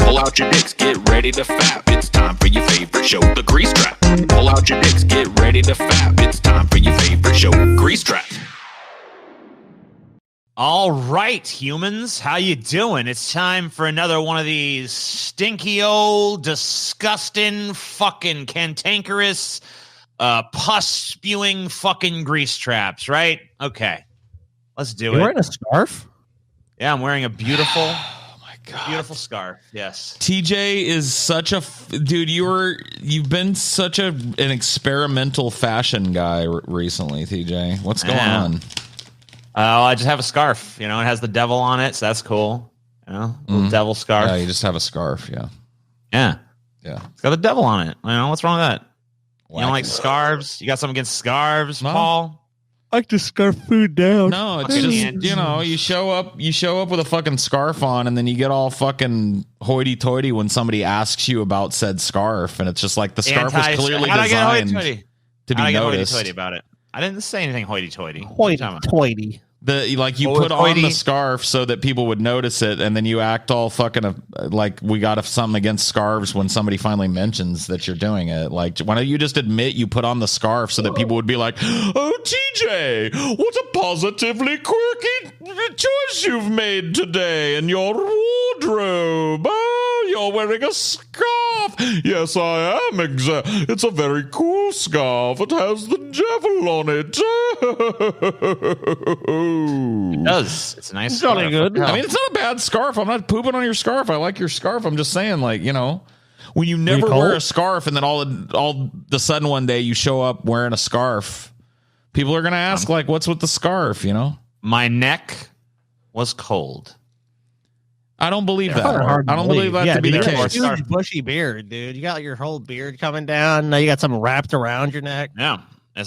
Pull out your dicks, get ready to fap. It's time for your favorite show, The Grease Trap. Pull out your dicks, get ready to fap. It's time for your favorite show, Grease Trap. All right, humans, how you doing? It's time for another one of these stinky old, disgusting, fucking cantankerous, pus-spewing fucking grease traps, right? Okay, let's do it. You're wearing a scarf? Yeah, I'm wearing a beautiful, Oh my God. beautiful scarf. Yes. TJ is such a dude. You've been such an experimental fashion guy recently, TJ. What's going on? I just have a scarf. You know, it has the devil on it, so that's cool. You know, little devil scarf. Yeah, you just have a scarf. Yeah. Yeah. It's got the devil on it. You know, what's wrong with that? You don't like scarves? You got something against scarves, No. Paul? I like to scarf food down. No, it's just, you know, you show up with a fucking scarf on, and then you get all fucking hoity-toity when somebody asks you about said scarf, and it's just like the scarf was clearly designed to be noticed. Hoity-toity about it. I didn't say anything hoity-toity. Hoity-toity. You put on the scarf so that people would notice it, and then you act all fucking like we got something against scarves when somebody finally mentions that you're doing it. Like, why don't you just admit you put on the scarf so that people would be like, "Oh, TJ, what a positively quirky choice you've made today in your wardrobe. Oh, you're wearing a scarf. Yes, I am. It's a very cool scarf. It has the devil on it." It does. It's a nice It's really scarf. good. I mean, it's not a bad scarf. I'm not pooping on your scarf. I like your scarf. I'm just saying, like, you know, when you never wear a scarf and then all of a sudden one day you show up wearing a scarf, people are going to ask, like, what's with the scarf, you know? My neck was cold. I don't believe that. Hard I don't believe that to be the case. Huge bushy beard, dude. You got your whole beard coming down. Now you got something wrapped around your neck. Yeah. I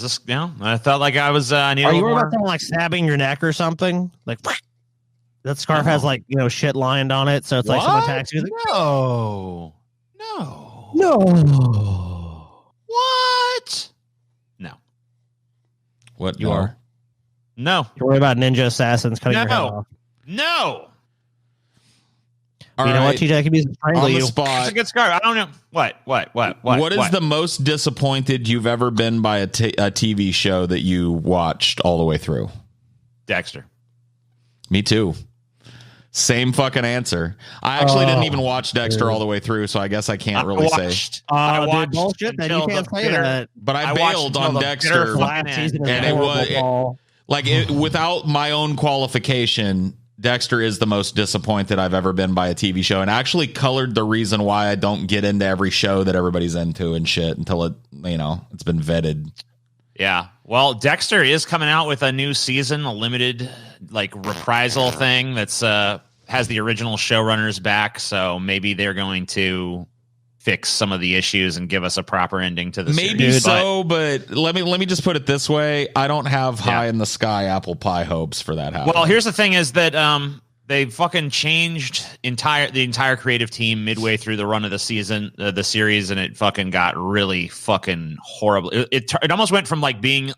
felt like I was. I need. Are a you little worried more. about someone like stabbing your neck or something? Like that scarf has like shit lined on it, so it's like someone attacks you. Like, No. What? No. What You are? No. You're worried about ninja assassins cutting your head No. off. No. All you know what, right. TJ? I could be strangle On the you. spot. It's a good scarf. I don't know. What What is the most disappointed you've ever been by a TV show that you watched all the way through? Dexter? Me too. Same fucking answer. I actually didn't even watch Dexter all the way through, so I guess I can't really say. I Dude, bullshit. Then you can't say that. But I bailed on Dexter, and it was without my own qualification. Dexter is the most disappointed I've ever been by a TV show, and actually colored the reason why I don't get into every show that everybody's into and shit until it's been vetted. Yeah. Well, Dexter is coming out with a new season, a limited reprisal thing that's has the original showrunners back, so maybe they're going to fix some of the issues and give us a proper ending to the series. But let me just put it this way: I don't have high in the sky apple pie hopes for that happening. Well, here's the thing: is that they fucking changed the entire creative team midway through the run of the season, the series, and it fucking got really fucking horrible. It almost went from being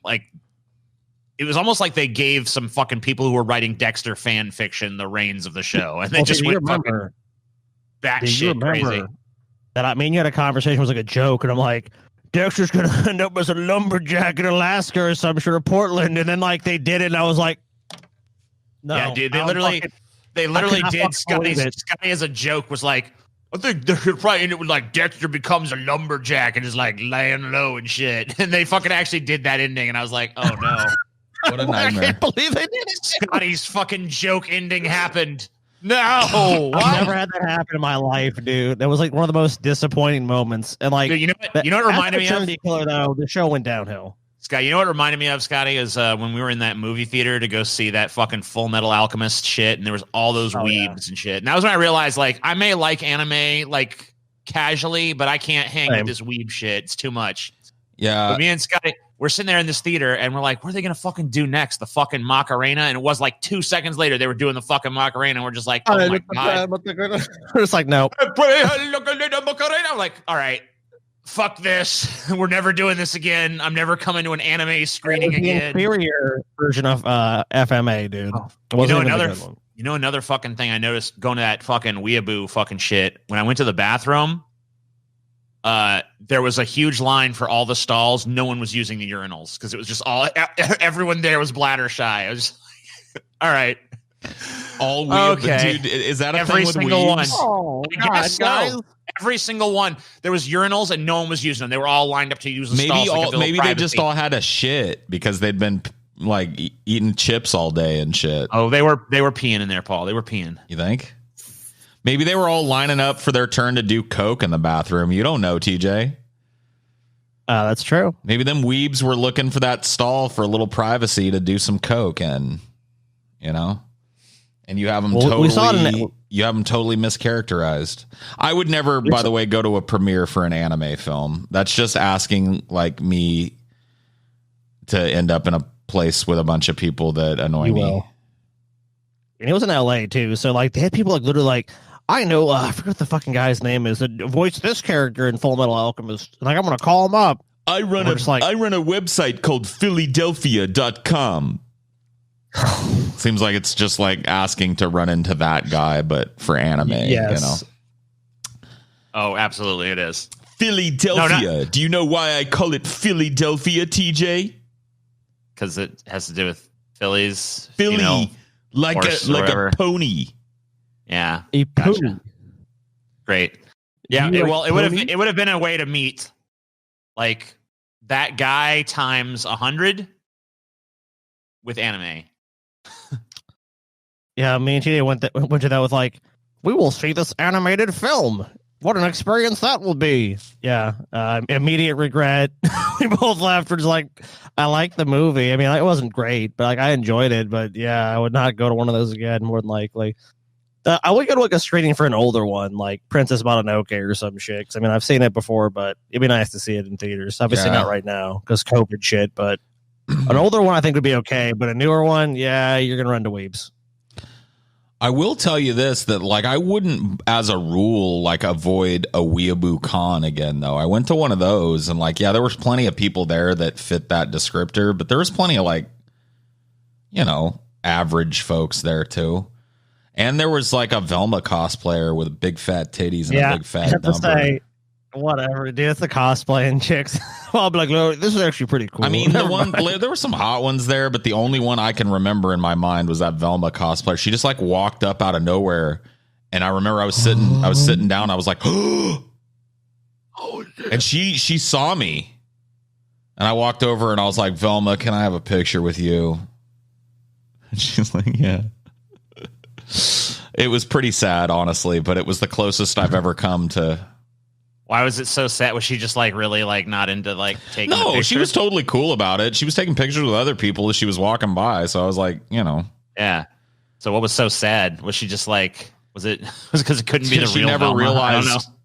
it was almost like they gave some fucking people who were writing Dexter fan fiction the reins of the show, and they just went fucking batshit crazy. That you had a conversation, it was like a joke, and I'm like, Dexter's gonna end up as a lumberjack in Alaska or some sort of Portland, and then they did it, and I was like, no, yeah, dude, they literally did. Scotty as a joke was like, I think they're probably end it with Dexter becomes a lumberjack and is laying low and shit, and they fucking actually did that ending, and I was like, oh no, what a nightmare! I can't believe they did it. Scotty's fucking joke ending happened. No, I've never had that happen in my life, dude. That was one of the most disappointing moments. And dude, you know what it reminded me of? Killer, though, the show went downhill. Scott, you know what it reminded me of, Scotty, is when we were in that movie theater to go see that fucking Full Metal Alchemist shit, and there was all those weebs and shit. And that was when I realized, I may like anime casually, but I can't hang with this weeb shit. It's too much. Yeah. But me and Scotty, we're sitting there in this theater, and we're like, what are they going to fucking do next? The fucking Macarena? And it was 2 seconds later, they were doing the fucking Macarena, and we're just like, oh my God. We're just like, no. I'm like, all right, fuck this. We're never doing this again. I'm never coming to an anime screening again. Inferior version of FMA, dude. You know, another fucking thing I noticed going to that fucking weeaboo fucking shit. When I went to the bathroom, there was a huge line for all the stalls. No one was using the urinals because it was just everyone there was bladder shy. I was just like, all right. All weeaboo, okay. dude. Is that a Every thing with single one? weebs? Oh, I guess so. Every single one. There was urinals and no one was using them. They were all lined up to use the stalls. Maybe they just all had a shit because they'd been like eating chips all day and shit. Oh, they were peeing in there, Paul. They were peeing. You think? Maybe they were all lining up for their turn to do coke in the bathroom. You don't know, TJ. That's true. Maybe them weebs were looking for that stall for a little privacy to do some coke in, you know? And you have them you have them totally mischaracterized. I would never, by the way, go to a premiere for an anime film. That's just asking like me to end up in a place with a bunch of people that annoy me. And it was in LA too, so like they had people like literally like, I know, I forget what the fucking guy's name is that voiced this character in Full Metal Alchemist. Like, I'm gonna call him up. I run a website called Philadelphia.com. Seems like it's just like asking to run into that guy, but for anime, you know. Oh, absolutely, it is. Philadelphia. No, do you know why I call it Philadelphia, TJ? Because it has to do with Phillies. Philly, you know, like a pony. Yeah, a pony. Gotcha. Great. Yeah. It would have been a way to meet like that guy times 100 with anime. Yeah, me and TJ went to that with like, we will see this animated film. What an experience that will be. Yeah. Immediate regret. We both laughed. We're just like, I like the movie. I mean, it wasn't great, but like I enjoyed it. But yeah, I would not go to one of those again, more than likely. I would go to like a screening for an older one, like Princess Mononoke or some shit. 'Cause I mean, I've seen it before, but it'd be nice to see it in theaters. Obviously not right now because COVID shit, but an older one I think would be okay. But a newer one, yeah, you're going to run to weebs. I will tell you this, that like I wouldn't as a rule like avoid a weeaboo con again though. I went to one of those and like, yeah, there was plenty of people there that fit that descriptor, but there was plenty of like, you know, average folks there too. And there was like a Velma cosplayer with big fat titties and a big fat number. Whatever, dude. It's the cosplaying chicks. Well, I'll be like, no, this is actually pretty cool. I mean, there were some hot ones there, but the only one I can remember in my mind was that Velma cosplayer. She just like walked up out of nowhere, and I remember I was sitting down. I was like, oh, and she saw me, and I walked over and I was like, Velma, can I have a picture with you? And she's like, yeah. It was pretty sad, honestly, but it was the closest I've ever come to. Why was it so sad? Was she just like really like not into like taking? No, she was totally cool about it. She was taking pictures with other people as she was walking by. So I was like, you know, yeah. So what was so sad? Was she just like? Was it because it couldn't be the real?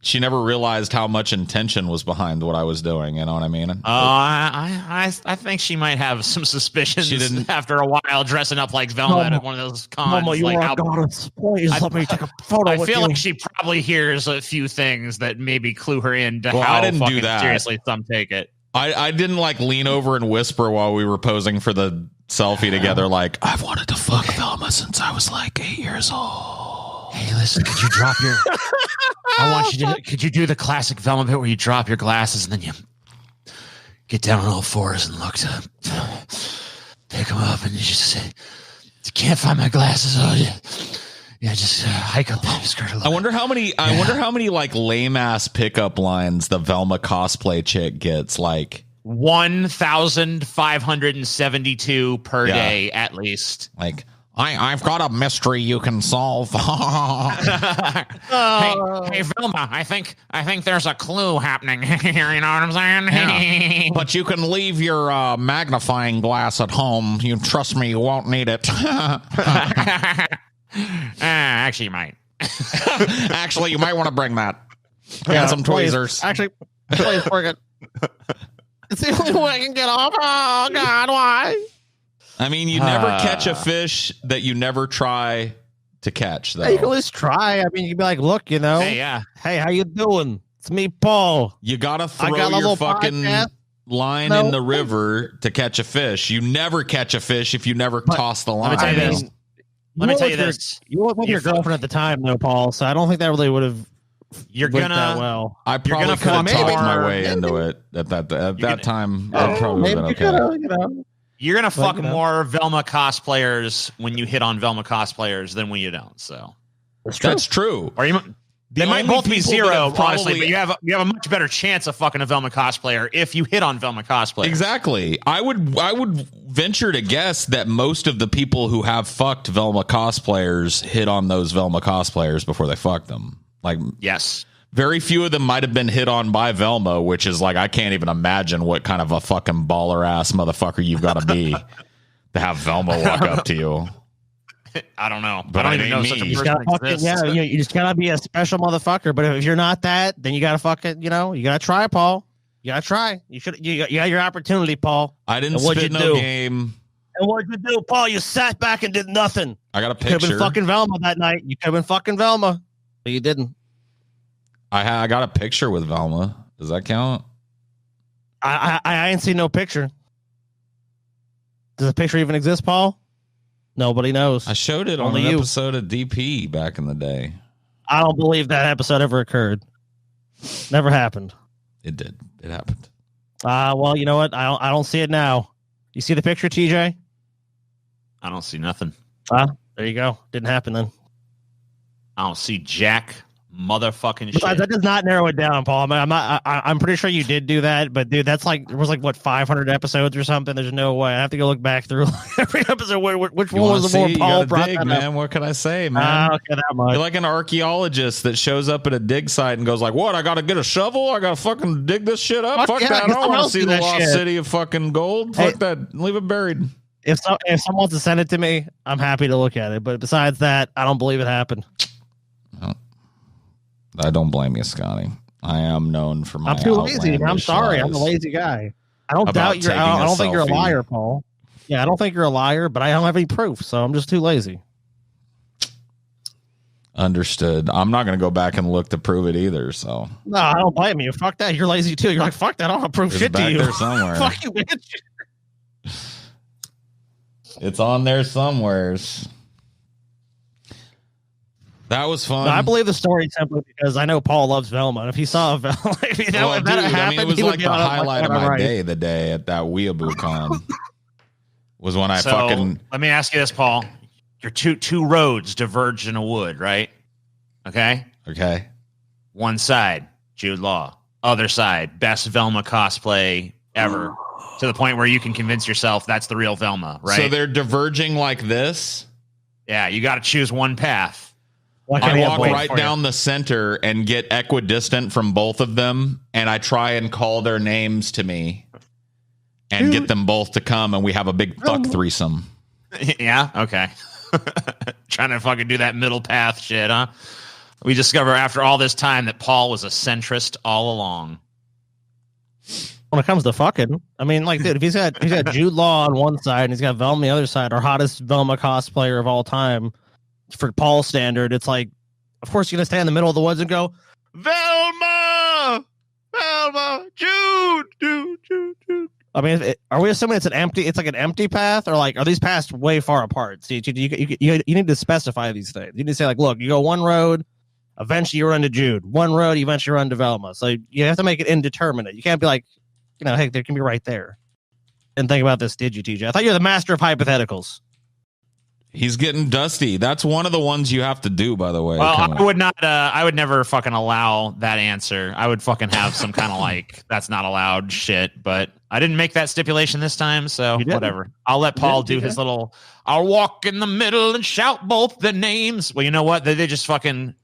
She never realized how much intention was behind what I was doing. You know what I mean? I think she might have some suspicions. She didn't after a while dressing up like Velma at one of those cons. Mama, you are goddess. Please let me take a photo. I feel like she probably hears a few things that maybe clue her into how I didn't do that. Seriously some take it. I didn't like lean over and whisper while we were posing for the selfie together. Like, I've wanted to fuck Velma since I was like 8 years old. Hey, listen, could you drop your... I want you to... Could you do the classic Velma bit where you drop your glasses and then you get down on all fours and look to pick them up and you just say, you can't find my glasses, oh yeah, just hike up the skirt a little. I wonder how many like lame ass pickup lines the Velma cosplay chick gets. Like 1,572 per day at least. Like, I've got a mystery you can solve. Hey, Velma, I think there's a clue happening here. You know what I'm saying? Yeah. But you can leave your magnifying glass at home. You trust me, you won't need it. Actually, you might. Actually, you might want to bring that. And some tweezers. Actually, please bring it. It's the only way I can get off. Oh God, why? I mean, you never catch a fish that you never try to catch, though. You can at least try. I mean, you can be like, look, you know. Hey, how you doing? It's me, Paul. You got to throw your fucking line in the river to catch a fish. You never catch a fish if you never toss the line. Let me tell you this. let me tell you this. You were with your girlfriend at the time, though, Paul. So I don't think that really would have. You're went gonna. that well. I probably could have talked my way into it at that time. It probably would have been okay. You're gonna fuck more Velma cosplayers when you hit on Velma cosplayers than when you don't. So that's true. Or they might both be zero, honestly, but you have a much better chance of fucking a Velma cosplayer if you hit on Velma cosplayers. Exactly. I would venture to guess that most of the people who have fucked Velma cosplayers hit on those Velma cosplayers before they fucked them. Like, yes. Very few of them might have been hit on by Velma, which is like, I can't even imagine what kind of a fucking baller ass motherfucker you've got to be to have Velma walk up to you. I don't know. But I don't even know such a person exists. You just gotta be a special motherfucker. But if you're not that, then you gotta fucking, you gotta try, Paul. You gotta try. You got your opportunity, Paul. I didn't spit no game. And what'd you do, Paul? You sat back and did nothing. I got a picture. You could have been fucking Velma that night. You could have been fucking Velma, but you didn't. I got a picture with Velma. Does that count? I ain't seen no picture. Does the picture even exist, Paul? Nobody knows. I showed it on an episode of DP back in the day. I don't believe that episode ever occurred. Never happened. It did. It happened. Well, you know what? I don't see it now. You see the picture, TJ? I don't see nothing. There you go. Didn't happen then. I don't see jack motherfucking shit. That does not narrow it down, Paul. I'm pretty sure you did do that, but dude, that's like, it was like what, 500 episodes or something. There's no way. I have to go look back through every episode. Which one was the more Paul brought dig, man? What can I say, man? Okay, that much. You're like an archaeologist that shows up at a dig site and goes like, "What? I got to get a shovel? I got to fucking dig this shit up? Fuck that! I don't want to see the lost city of fucking gold. Fuck that! Leave it buried." If someone wants to send it to me, I'm happy to look at it. But besides that, I don't believe it happened. I don't blame you, Scotty. I am known for my. I'm too lazy. I'm sorry. I'm a lazy guy. I don't doubt you. I don't think you're a liar, Paul. Yeah, I don't think you're a liar, but I don't have any proof, so I'm just too lazy. Understood. I'm not going to go back and look to prove it either. So no, I don't blame you. Fuck that. You're lazy too. You're like, fuck that. I don't have proof shit to you. There somewhere. Fuck you, bitch. It's on there somewheres. That was fun. No, I believe the story simply because I know Paul loves Velma. And if he saw Velma, if that happened, it was like the highlight of my day. The day at that Weeaboo Con was when I fucking. Let me ask you this, Paul. Your two roads diverged in a wood, right? Okay. Okay. One side, Jude Law. Other side, best Velma cosplay ever. To the point where you can convince yourself that's the real Velma, right? So they're diverging like this? Yeah, you got to choose one path. I walk right down the center and get equidistant from both of them, and I try and call their names to me and get them both to come, and we have a big fuck threesome. Yeah? Okay. Trying to fucking do that middle path shit, huh? We discover after all this time that Paul was a centrist all along. When it comes to fucking, I mean, like, dude, if he's got Jude Law on one side and he's got Velma on the other side, our hottest Velma cosplayer of all time, for Paul's standard, it's like, of course, you're gonna stay in the middle of the woods and go, Velma, Jude. I mean, are we assuming it's like an empty path, or like, are these paths way far apart? See, you need to specify these things. You need to say, like, look, you go one road, eventually you run to Jude. One road, you eventually run to Velma. So you have to make it indeterminate. You can't be like, hey, they can be right there. Didn't think about this, did you, TJ? I thought you were the master of hypotheticals. He's getting dusty. That's one of the ones you have to do, by the way. Well, I would not. I would never fucking allow that answer. I would fucking have some kind of like that's not allowed shit. But I didn't make that stipulation this time, so whatever. I'll let Paul do his little. I'll walk in the middle and shout both the names. Well, you know what? They just fucking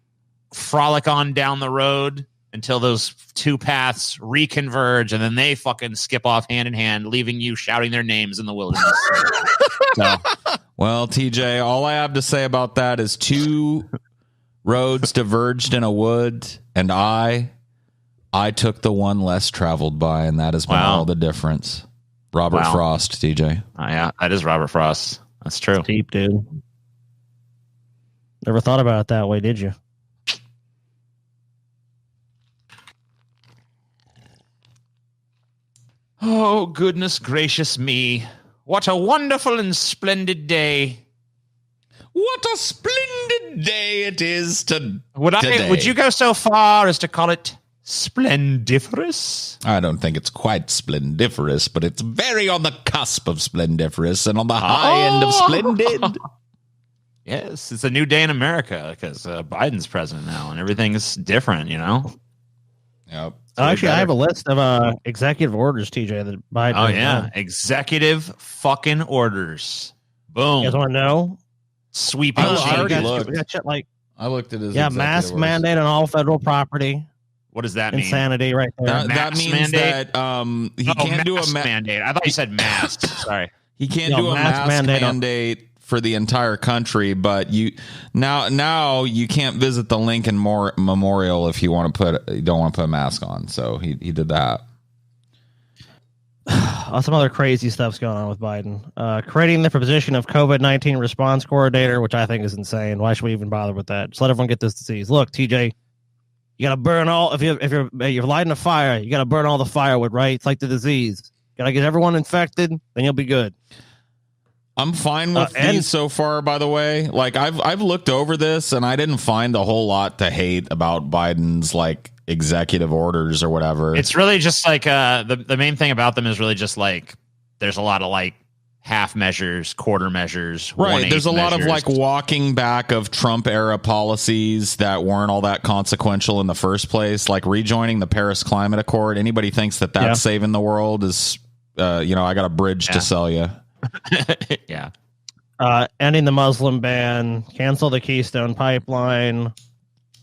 frolic on down the road until those two paths reconverge, and then they fucking skip off hand in hand, leaving you shouting their names in the wilderness. So. Well, TJ, all I have to say about that is two roads diverged in a wood, and I took the one less traveled by, and that has been all the difference. Robert Frost, TJ. Yeah, that is Robert Frost. That's true. Deep, dude. Never thought about it that way, did you? Oh, goodness gracious me. What a wonderful and splendid day. What a splendid day it is today. Would you go so far as to call it splendiferous? I don't think it's quite splendiferous, but it's very on the cusp of splendiferous and on the high end of splendid. Yes, it's a new day in America because Biden's president now and everything's different, you know? Yep. Actually, I have a list of executive orders, TJ, that Biden. Oh, yeah. Executive fucking orders. Boom. You guys want to know? Sweeping I already changes. looked. We got shit like, I looked at his mask orders. mandate on all federal property. What does that mean? Insanity right there. That means mandate? that he can't do a mandate. I thought you said mask. Sorry. He can't do a mask mandate for the entire country, but you now you can't visit the Lincoln Memorial if you don't want to put a mask on. So he did that. Some other crazy stuff's going on with Biden. Creating the position of COVID-19 response coordinator, which I think is insane. Why should we even bother with that? Just let everyone get this disease. Look, TJ, you got to burn all. If you're lighting a fire, you got to burn all the firewood, right? It's like the disease. Got to get everyone infected, then you'll be good. I'm fine with these so far, by the way. Like I've looked over this and I didn't find a whole lot to hate about Biden's like executive orders or whatever. It's really just like the main thing about them is really just like there's a lot of like half measures, quarter measures, right. There's a lot of like walking back of Trump era policies that weren't all that consequential in the first place, like rejoining the Paris Climate Accord. Anybody thinks that that's saving the world is I got a bridge to sell you. Yeah. Ending the Muslim ban, cancel the Keystone Pipeline.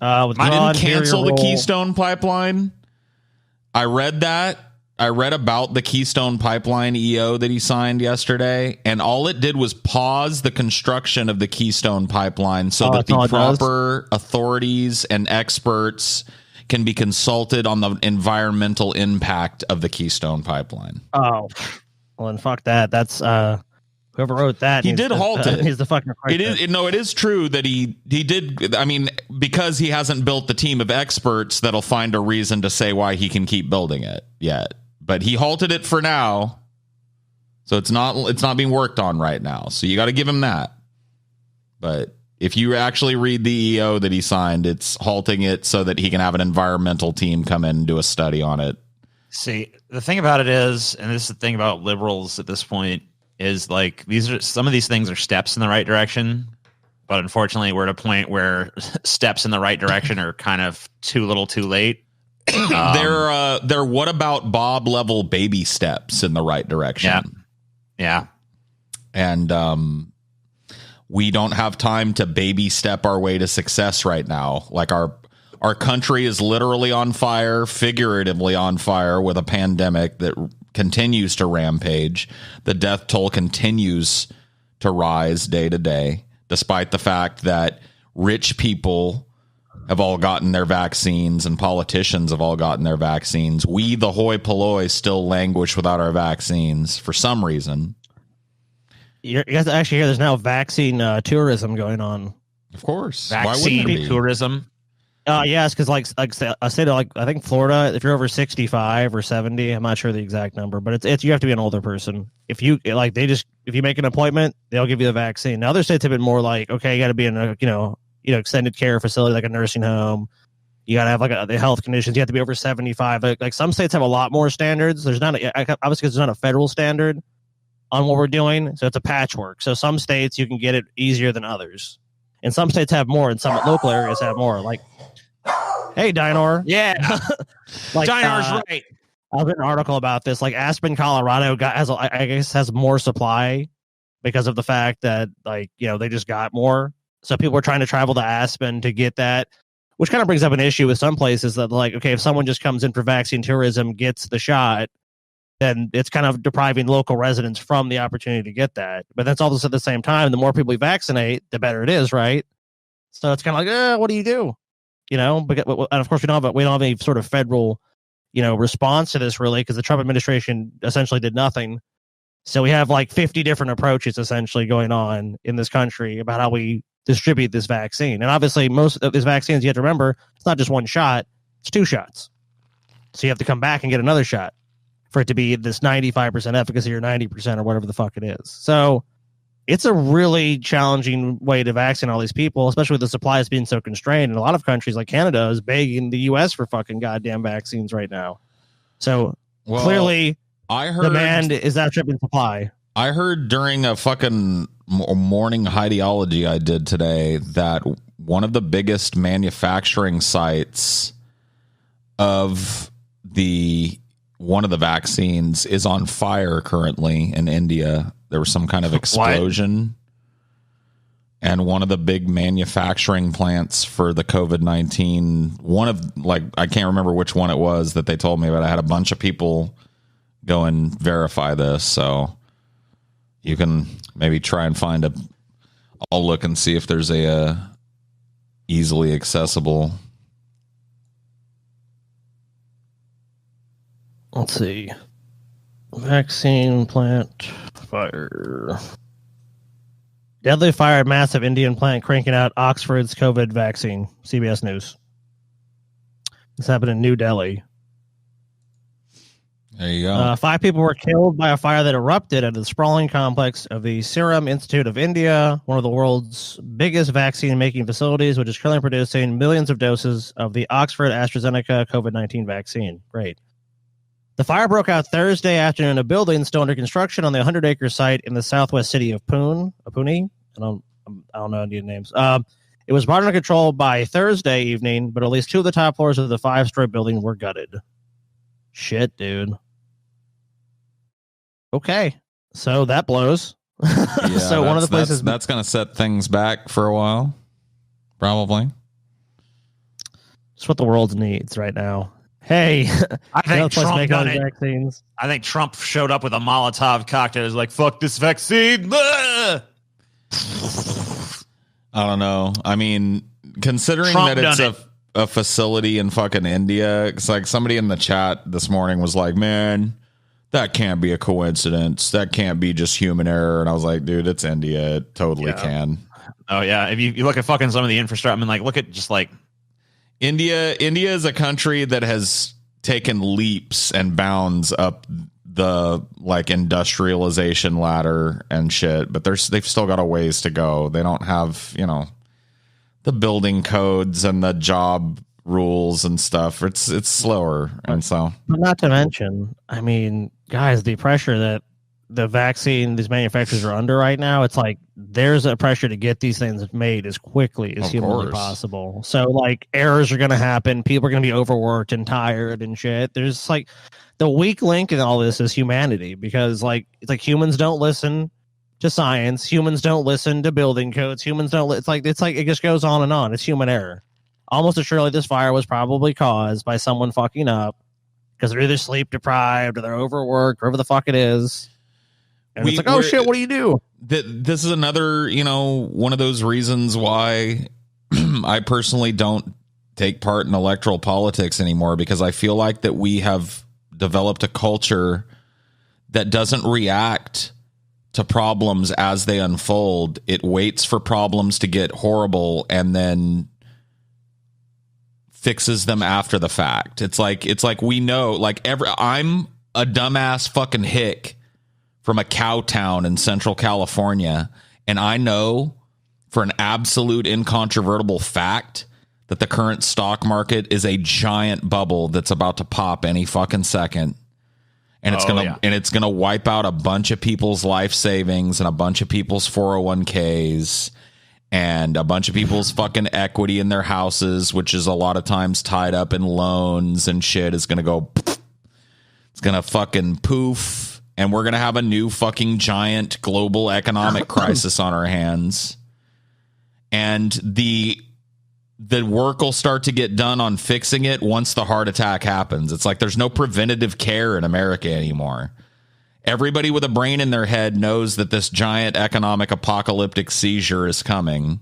I didn't cancel the Keystone Pipeline. I read that. I read about the Keystone Pipeline EO that he signed yesterday, and all it did was pause the construction of the Keystone Pipeline so that the proper authorities and experts can be consulted on the environmental impact of the Keystone Pipeline. Oh, well, then fuck that. That's whoever wrote that. He did halt it. He's the fucking. It is true that he did. I mean, because he hasn't built the team of experts that'll find a reason to say why he can keep building it yet. But he halted it for now, so it's not being worked on right now. So you got to give him that. But if you actually read the EO that he signed, it's halting it so that he can have an environmental team come in and do a study on it. See, the thing about it is, and this is the thing about liberals at this point, is like some of these things are steps in the right direction, but unfortunately we're at a point where steps in the right direction are kind of too little too late. They're what about Bob level baby steps in the right direction. Yeah. And we don't have time to baby step our way to success right now. Like our country is literally on fire, figuratively on fire with a pandemic that continues to rampage. The death toll continues to rise day to day, despite the fact that rich people have all gotten their vaccines and politicians have all gotten their vaccines. We, the hoi polloi, still languish without our vaccines for some reason. You guys actually hear there's now vaccine tourism going on. Of course. Vaccine tourism. Yes, because like I said, like I think Florida, if you're over 65 or 70, I'm not sure the exact number, but it's you have to be an older person. If you if you make an appointment, they'll give you the vaccine. Now other states have been more like, okay, you got to be in a extended care facility like a nursing home. You got to have like the health conditions. You have to be over 75. Like some states have a lot more standards. There's not obviously because there's not a federal standard on what we're doing, so it's a patchwork. So some states you can get it easier than others, and some states have more, and some local areas have more. Like, hey, Dinor, yeah, like Dinor's right. I read an article about this. Like Aspen, Colorado, has more supply because of the fact that they just got more. So people are trying to travel to Aspen to get that, which kind of brings up an issue with some places that okay, if someone just comes in for vaccine tourism, gets the shot, then it's kind of depriving local residents from the opportunity to get that. But that's also at the same time, the more people we vaccinate, the better it is, right? So it's kind of like, what do you do? And of course we don't have any sort of federal, response to this really, because the Trump administration essentially did nothing. So we have like 50 different approaches essentially going on in this country about how we distribute this vaccine. And obviously most of these vaccines, you have to remember, it's not just one shot, it's 2 shots. So you have to come back and get another shot for it to be this 95% efficacy or 90% or whatever the fuck it is. So it's a really challenging way to vaccinate all these people, especially with the supplies being so constrained. And a lot of countries like Canada is begging the U.S. for fucking goddamn vaccines right now. So clearly, I heard demand is outstripping supply. I heard during a fucking morning ideology I did today that one of the biggest manufacturing sites of one of the vaccines is on fire currently in India. There was some kind of explosion. And one of the big manufacturing plants for the COVID-19, I can't remember which one it was that they told me, but I had a bunch of people go and verify this. So you can maybe try and find I'll look and see if there's a easily accessible. Let's see. Vaccine plant fire. Deadly fire at massive Indian plant cranking out Oxford's COVID vaccine. CBS News. This happened in New Delhi. There you go. 5 people were killed by a fire that erupted at the sprawling complex of the Serum Institute of India, one of the world's biggest vaccine-making facilities, which is currently producing millions of doses of the Oxford AstraZeneca COVID-19 vaccine. Great. The fire broke out Thursday afternoon in a building still under construction on the 100-acre site in the southwest city of Pune. I don't know Indian names. It was brought under control by Thursday evening, but at least 2 of the top floors of the 5-story building were gutted. Shit, dude. Okay, so that blows. Yeah, so one of the places that's going to set things back for a while, probably. It's what the world needs right now. Hey, I think Trump done it. Vaccines. I think Trump showed up with a Molotov cocktail. He's like, "Fuck this vaccine." I don't know. I mean, considering Trump that it's a facility in fucking India, it's like somebody in the chat this morning was like, "Man, that can't be a coincidence. That can't be just human error." And I was like, "Dude, it's India. It totally can." Oh yeah, if you look at fucking some of the infrastructure, I mean, like, look at just like. India is a country that has taken leaps and bounds up the like industrialization ladder and shit, but they've still got a ways to go. They don't have, the building codes and the job rules and stuff. It's slower. And so, but not to mention, I mean, guys, the pressure that the vaccine these manufacturers are under right now, it's like there's a pressure to get these things made as quickly as humanly possible. So like errors are going to happen. People are going to be overworked and tired and shit. There's like the weak link in all this is humanity, because like it's like humans don't listen to science. Humans don't listen to building codes. Humans don't. It's like it just goes on and on. It's human error. Almost assuredly, this fire was probably caused by someone fucking up because they're either sleep deprived or they're overworked, whatever the fuck it is. And it's like, oh shit, what do you do? This is another, one of those reasons why I personally don't take part in electoral politics anymore, because I feel like that we have developed a culture that doesn't react to problems as they unfold. It waits for problems to get horrible and then fixes them after the fact. It's like we know, like I'm a dumbass fucking hick from a cow town in Central California, and I know for an absolute incontrovertible fact that the current stock market is a giant bubble that's about to pop any fucking second. And it's gonna wipe out a bunch of people's life savings and a bunch of people's 401ks and a bunch of people's fucking equity in their houses, which is a lot of times tied up in loans and shit, is gonna go. It's gonna fucking poof. And we're going to have a new fucking giant global economic crisis on our hands. And the work will start to get done on fixing it once the heart attack happens. It's like there's no preventative care in America anymore. Everybody with a brain in their head knows that this giant economic apocalyptic seizure is coming.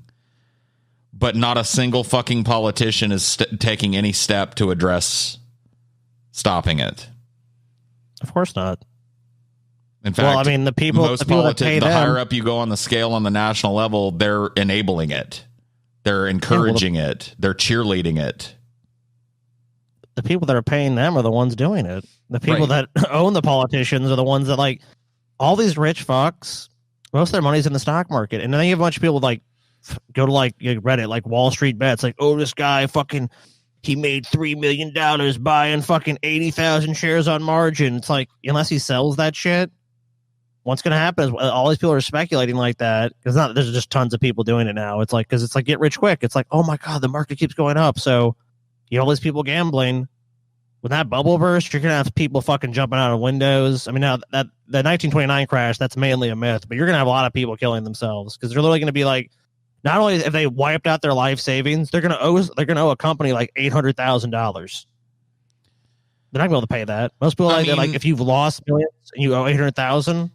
But not a single fucking politician is taking any step to address stopping it. Of course not. In fact, well, I mean, the people that pay the them, higher up you go on the scale on the national level, they're enabling it. They're encouraging it. They're cheerleading it. The people that are paying them are the ones doing it. The people that own the politicians are the ones that, like, all these rich fucks Most of their money's in the stock market, and then you have a bunch of people like go to like Reddit, like Wall Street Bets, like, oh, this guy fucking he made $3 million buying fucking 80,000 shares on margin. It's like, unless he sells that shit, what's going to happen is all these people are speculating like that. Because there's just tons of people doing it now. It's like, because it's like get rich quick. It's like, oh my God, the market keeps going up. So you have all these people gambling. When that bubble burst, you're going to have people fucking jumping out of windows. I mean, now that the 1929 crash, that's mainly a myth, but you're going to have a lot of people killing themselves because they're literally going to be like, not only if they wiped out their life savings, they're gonna owe a company like $800,000. They're not gonna be able to pay that. Most people like if you've lost millions and you owe $800,000,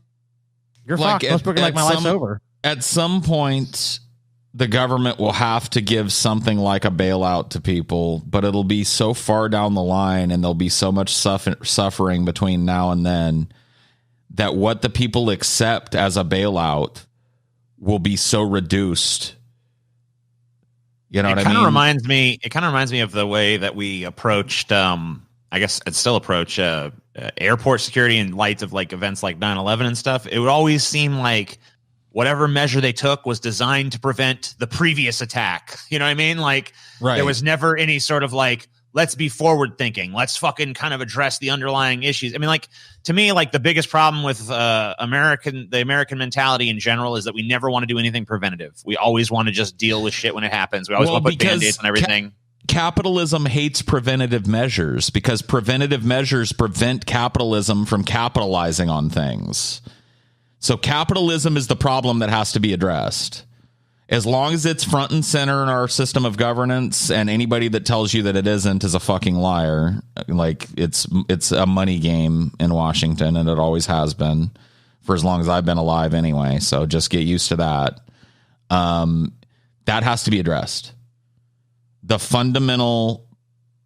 you're fucked. Most people are like, my life's over. At some point, the government will have to give something like a bailout to people, but it'll be so far down the line, and there'll be so much suffering between now and then that what the people accept as a bailout will be so reduced. You know what I mean? It kind of reminds me of the way that we approached, I guess it's still approach airport security in light of like events like 9/11 and stuff. It would always seem like whatever measure they took was designed to prevent the previous attack. You know what I mean? Like there was never any sort of like, let's be forward thinking. Let's fucking kind of address the underlying issues. I mean, like, to me, like the biggest problem with the American mentality in general is that we never want to do anything preventative. We always want to just deal with shit when it happens. We always want to put Band-Aids on everything. Capitalism hates preventative measures because preventative measures prevent capitalism from capitalizing on things. So capitalism is the problem that has to be addressed. As long as it's front and center in our system of governance, and anybody that tells you that it isn't is a fucking liar. Like it's a money game in Washington, and it always has been for as long as I've been alive anyway. So just get used to that. That has to be addressed. The fundamental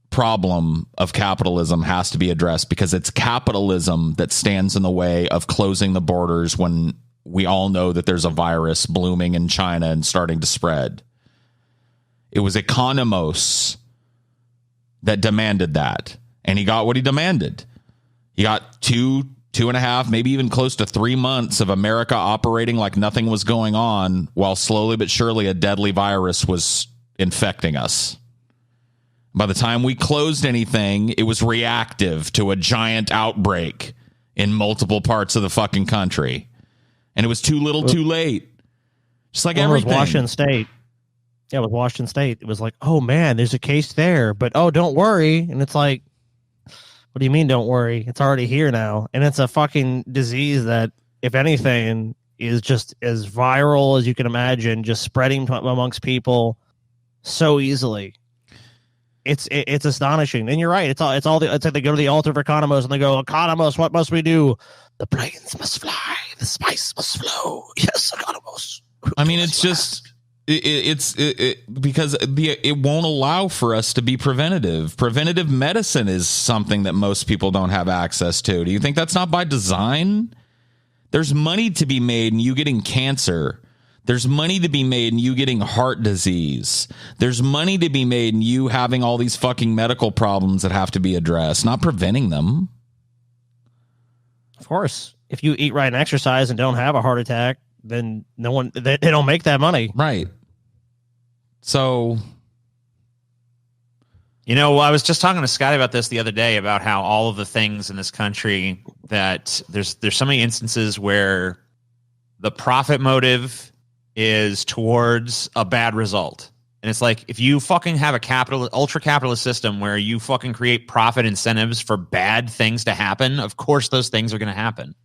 problem of capitalism has to be addressed because it's capitalism that stands in the way of closing the borders when we all know that there's a virus blooming in China and starting to spread. It was Economos that demanded that. And he got what he demanded. He got 2.5, maybe even close to 3 months of America operating like nothing was going on, while slowly but surely a deadly virus was infecting us. By the time we closed anything, it was reactive to a giant outbreak in multiple parts of the fucking country. And it was too little, too late. Just like everything. It was Washington State. Yeah, with Washington State, it was like, oh man, there's a case there, but oh, don't worry. And it's like, what do you mean, don't worry? It's already here now, and it's a fucking disease that, if anything, is just as viral as you can imagine, just spreading amongst people so easily. It's astonishing, and you're right. It's like they go to the altar of Economos and they go, Economos, what must we do? The planes must fly, the spice must flow. Yes, Economos. I mean, it's just because it won't allow for us to be preventative. Preventative medicine is something that most people don't have access to. Do you think that's not by design? There's money to be made in you getting cancer. There's money to be made in you getting heart disease. There's money to be made in you having all these fucking medical problems that have to be addressed, not preventing them. Of course, if you eat right and exercise and don't have a heart attack, then they don't make that money. Right. So, you know, I was just talking to Scotty about this the other day, about how all of the things in this country, that there's so many instances where the profit motive is towards a bad result. And it's like, if you fucking have a ultra capitalist system where you fucking create profit incentives for bad things to happen, of course those things are going to happen.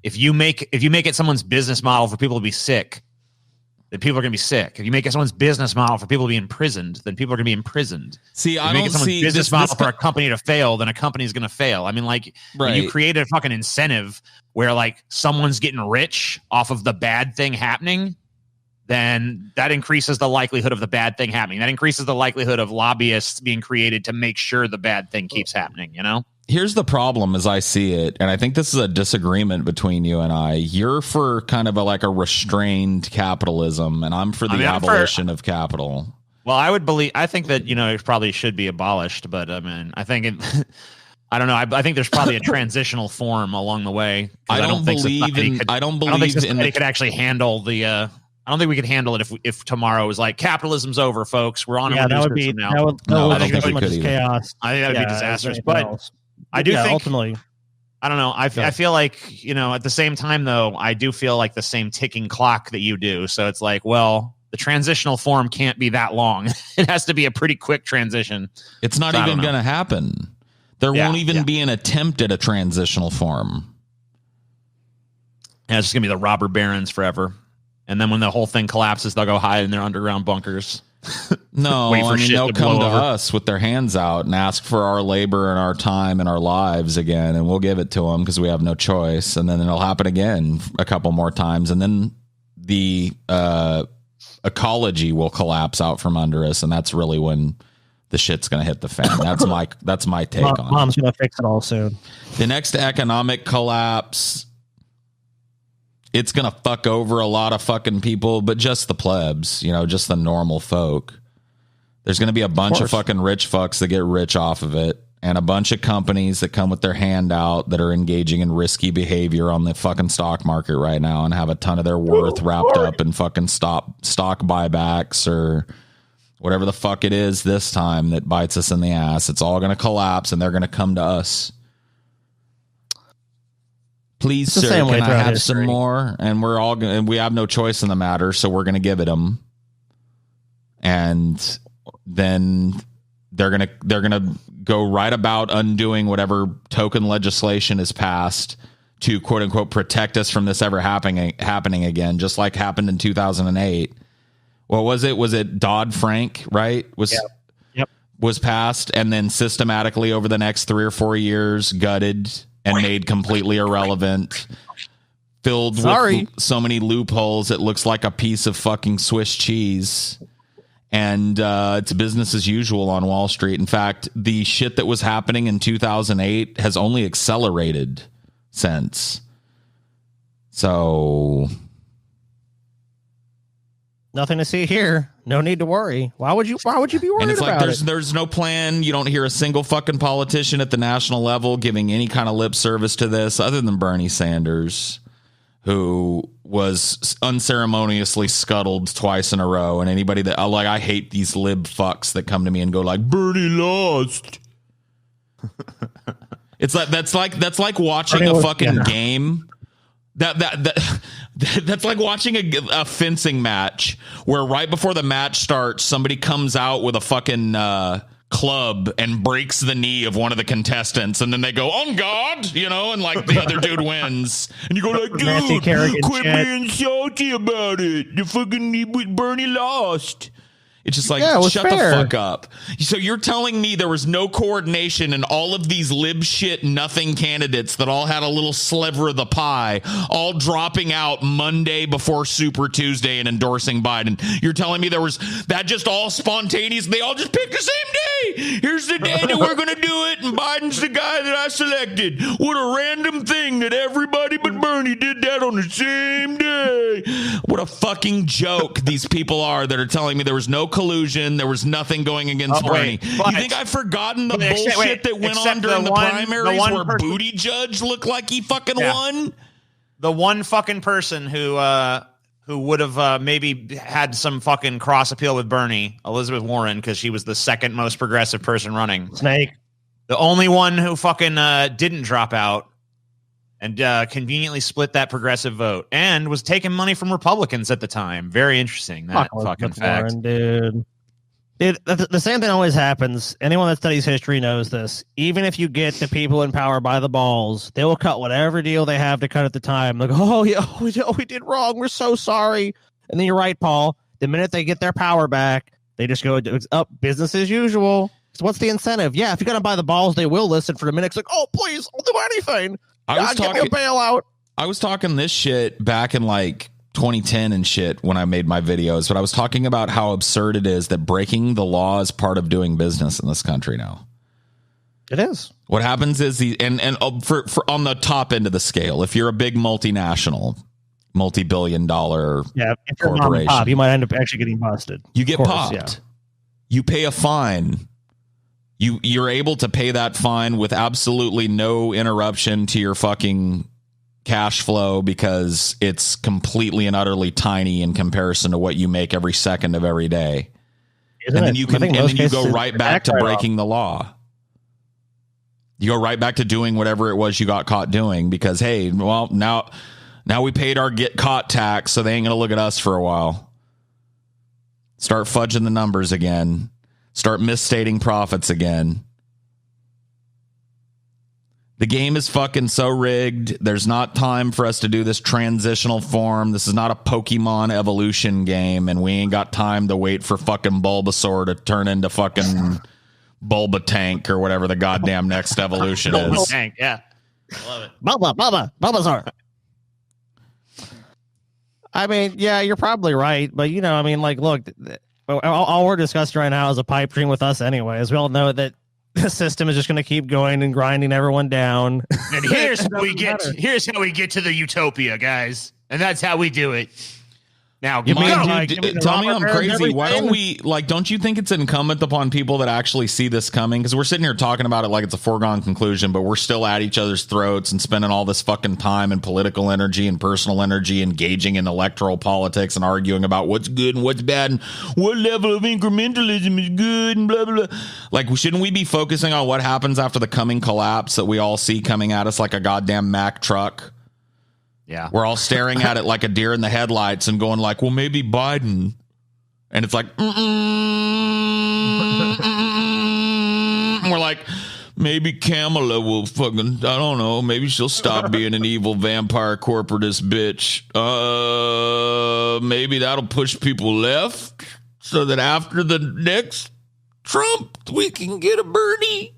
If you make it someone's business model for people to be sick, then people are going to be sick. If you make it someone's business model for people to be imprisoned, then people are going to be imprisoned. See, I don't don't see business model for a company to fail, then a company is going to fail. I mean, like, when you create a fucking incentive where like someone's getting rich off of the bad thing happening, then that increases the likelihood of the bad thing happening. That increases the likelihood of lobbyists being created to make sure the bad thing keeps happening, you know? Here's the problem as I see it, and I think this is a disagreement between you and I. You're for kind of a restrained capitalism, and I'm for the abolition of capital. Well, I think that, you know, it probably should be abolished, but I mean, I think I don't know. I think there's probably a transitional form along the way. I don't believe society could actually handle the. I don't think we could handle it if tomorrow was like capitalism's over, folks. We're on. Yeah, that would be now. I think that would be chaos. I think that would be disastrous. But I do think ultimately. I don't know. I feel like, at the same time, though, I do feel like the same ticking clock that you do. So it's like, well, the transitional form can't be that long. It has to be a pretty quick transition. It's not even going to happen. There won't even be an attempt at a transitional form. Yeah, it's just going to be the robber barons forever. And then when the whole thing collapses, they'll go hide in their underground bunkers. No, they'll come to us with their hands out and ask for our labor and our time and our lives again, and we'll give it to them because we have no choice. And then it'll happen again a couple more times, and then the ecology will collapse out from under us, and that's really when the shit's going to hit the fan. That's my take on it. Mom's going to fix it all soon. The next economic collapse, it's going to fuck over a lot of fucking people, but just the plebs, just the normal folk. There's going to be a bunch of fucking rich fucks that get rich off of it, and a bunch of companies that come with their hand out that are engaging in risky behavior on the fucking stock market right now and have a ton of their worth wrapped up in fucking stock buybacks or whatever the fuck it is this time that bites us in the ass. It's all going to collapse, and they're going to come to us. Please, sir, can I have some more? And we have no choice in the matter, so we're going to give it them. And then they're going to go right about undoing whatever token legislation is passed to quote unquote protect us from this ever happening again, just like happened in 2008. What was it? Was it Dodd-Frank, right? Was passed and then systematically over the next 3 or 4 years gutted and made completely irrelevant, filled with so many loopholes it looks like a piece of fucking Swiss cheese. And it's business as usual on Wall Street. In fact, the shit that was happening in 2008 has only accelerated since. So nothing to see here. No need to worry. Why would you be worried and it's like about there's no plan. You don't hear a single fucking politician at the national level giving any kind of lip service to this other than Bernie Sanders, who was unceremoniously scuttled twice in a row. And anybody that I hate these lib fucks that come to me and go like, Bernie lost. It's like that's like watching a fucking game. That's like watching a fencing match where right before the match starts, somebody comes out with a fucking club and breaks the knee of one of the contestants, and then they go on guard, and like the other dude wins, and you go like, dude, quit being salty about it. The fucking Bernie lost. It's just like, shut the fuck up. So you're telling me there was no coordination in all of these lib shit nothing candidates that all had a little sliver of the pie, all dropping out Monday before Super Tuesday and endorsing Biden. You're telling me there was that just all spontaneous? They all just picked the same day. Here's the day that we're going to do it, and Biden's the guy that I selected. What a random thing that everybody but Bernie did that on the same day. What a fucking joke these people are that are telling me there was no collusion, there was nothing going against Bernie. You think I've forgotten the bullshit that went on during the primaries where Buttigieg looked like he fucking won? The one fucking person who would have maybe had some fucking cross appeal with Bernie, Elizabeth Warren, because she was the second most progressive person running. Snake. The only one who fucking didn't drop out and conveniently split that progressive vote and was taking money from Republicans at the time. Very interesting. That fucking fact. Warren, dude, the same thing always happens. Anyone that studies history knows this. Even if you get the people in power by the balls, they will cut whatever deal they have to cut at the time. Like, oh, yeah, we did wrong. We're so sorry. And then you're right, Paul. The minute they get their power back, they just go up business as usual. So what's the incentive? Yeah, if you're going to buy the balls, they will listen for the minute. It's like, oh, please, I'll do anything. Give me a bailout. I was talking this shit back in like 2010 and shit when I made my videos, but I was talking about how absurd it is that breaking the law is part of doing business in this country now. It is. What happens is for on the top end of the scale, if you're a big multinational, multi-billion-dollar if you're corporation, pop, you might end up actually getting busted. You get popped. Yeah. You pay a fine. You're able to pay that fine with absolutely no interruption to your fucking cash flow because it's completely and utterly tiny in comparison to what you make every second of every day. And then you go right back to breaking the law. You go right back to doing whatever it was you got caught doing because, hey, well, now we paid our get caught tax, so they ain't going to look at us for a while. Start fudging the numbers again. Start misstating profits again. The game is fucking so rigged. There's not time for us to do this transitional form. This is not a Pokemon evolution game, and we ain't got time to wait for fucking Bulbasaur to turn into fucking Bulbatank or whatever the goddamn next evolution is. Bulbatank, yeah. I love it. Bulbasaur. I mean, yeah, you're probably right, but look, all we're discussing right now is a pipe dream with us anyways. We all know that the system is just going to keep going and grinding everyone down. And here's how we get to the utopia, guys. And that's how we do it. Now, tell me I'm crazy. Why don't we, don't you think it's incumbent upon people that actually see this coming? Because we're sitting here talking about it like it's a foregone conclusion, but we're still at each other's throats and spending all this fucking time and political energy and personal energy engaging in electoral politics and arguing about what's good and what's bad and what level of incrementalism is good and blah, blah, blah. Like, shouldn't we be focusing on what happens after the coming collapse that we all see coming at us like a goddamn Mack truck? Yeah. We're all staring at it like a deer in the headlights and going like, well, maybe Biden. And it's like, and we're like, maybe Kamala will fucking, I don't know, maybe she'll stop being an evil vampire corporatist bitch. Maybe that'll push people left so that after the next Trump, we can get a Bernie.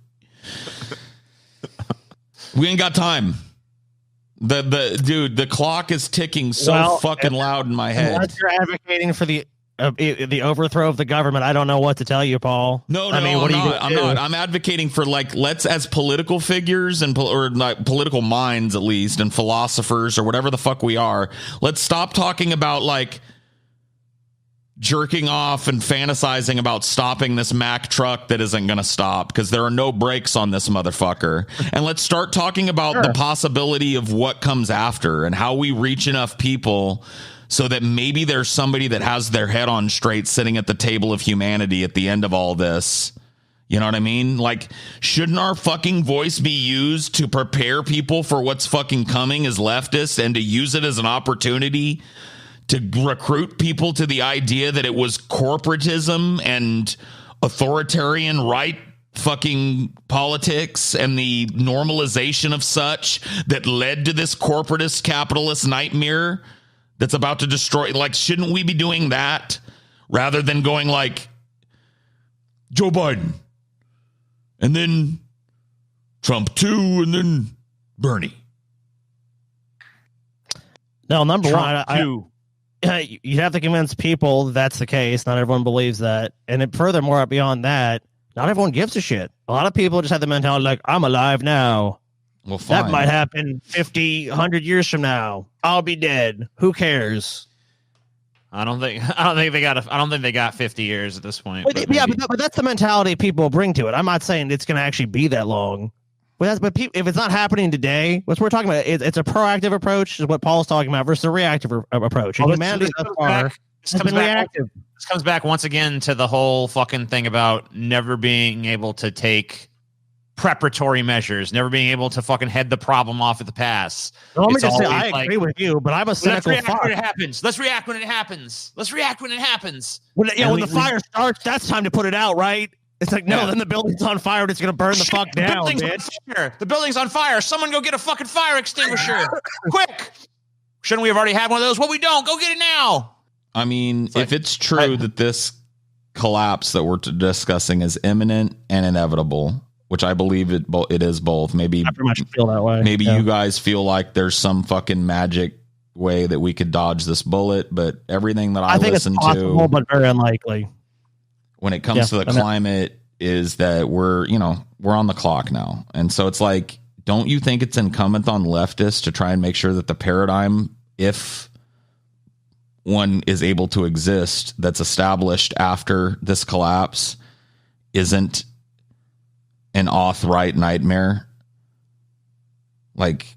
We ain't got time. The clock is ticking so fucking loud in my head. Unless you're advocating for the overthrow of the government, I don't know what to tell you, Paul. No, I'm not. I'm advocating for let's as political figures and political minds at least and philosophers or whatever the fuck we are. Let's stop talking about jerking off and fantasizing about stopping this Mack truck that isn't going to stop because there are no brakes on this motherfucker. And let's start talking about the possibility of what comes after and how we reach enough people so that maybe there's somebody that has their head on straight sitting at the table of humanity at the end of all this. You know what I mean? Shouldn't our fucking voice be used to prepare people for what's fucking coming as leftists and to use it as an opportunity to recruit people to the idea that it was corporatism and authoritarian right fucking politics and the normalization of such that led to this corporatist capitalist nightmare that's about to destroy? Shouldn't we be doing that rather than going Joe Biden and then Trump 2 and then Bernie? No, number Trump one, 2. You have to convince people that's the case. Not everyone believes that. And furthermore, beyond that, not everyone gives a shit. A lot of people just have the mentality I'm alive now. Well, fine. That might happen 50, 100 years from now. I'll be dead. Who cares? I don't think they got 50 years at this point. But that's the mentality people bring to it. I'm not saying it's going to actually be that long. But if it's not happening today, what we're talking about, it's a proactive approach, is what Paul's talking about, versus a reactive approach. And humanity thus far has been reactive. This comes back once again to the whole fucking thing about never being able to take preparatory measures, never being able to fucking head the problem off at the pass. Let me just say, I agree with you, but I'm a cynical Let's react when it happens. Let's react when it happens. When the fire starts, that's time to put it out, right? It's then the building's on fire and it's going to burn the fuck down, bitch. The building's on fire. Someone go get a fucking fire extinguisher. Quick. Shouldn't we have already had one of those? Well, we don't. Go get it now. I mean, if it's true that this collapse that we're discussing is imminent and inevitable, which I believe it is both. Maybe I pretty much feel that way. Maybe you guys feel like there's some fucking magic way that we could dodge this bullet, but everything that I think listen it's possible, to, but very unlikely. When it comes to the climate, is that we're on the clock now. And so it's don't you think it's incumbent on leftists to try and make sure that the paradigm, if one is able to exist, that's established after this collapse isn't an auth-right nightmare? Like,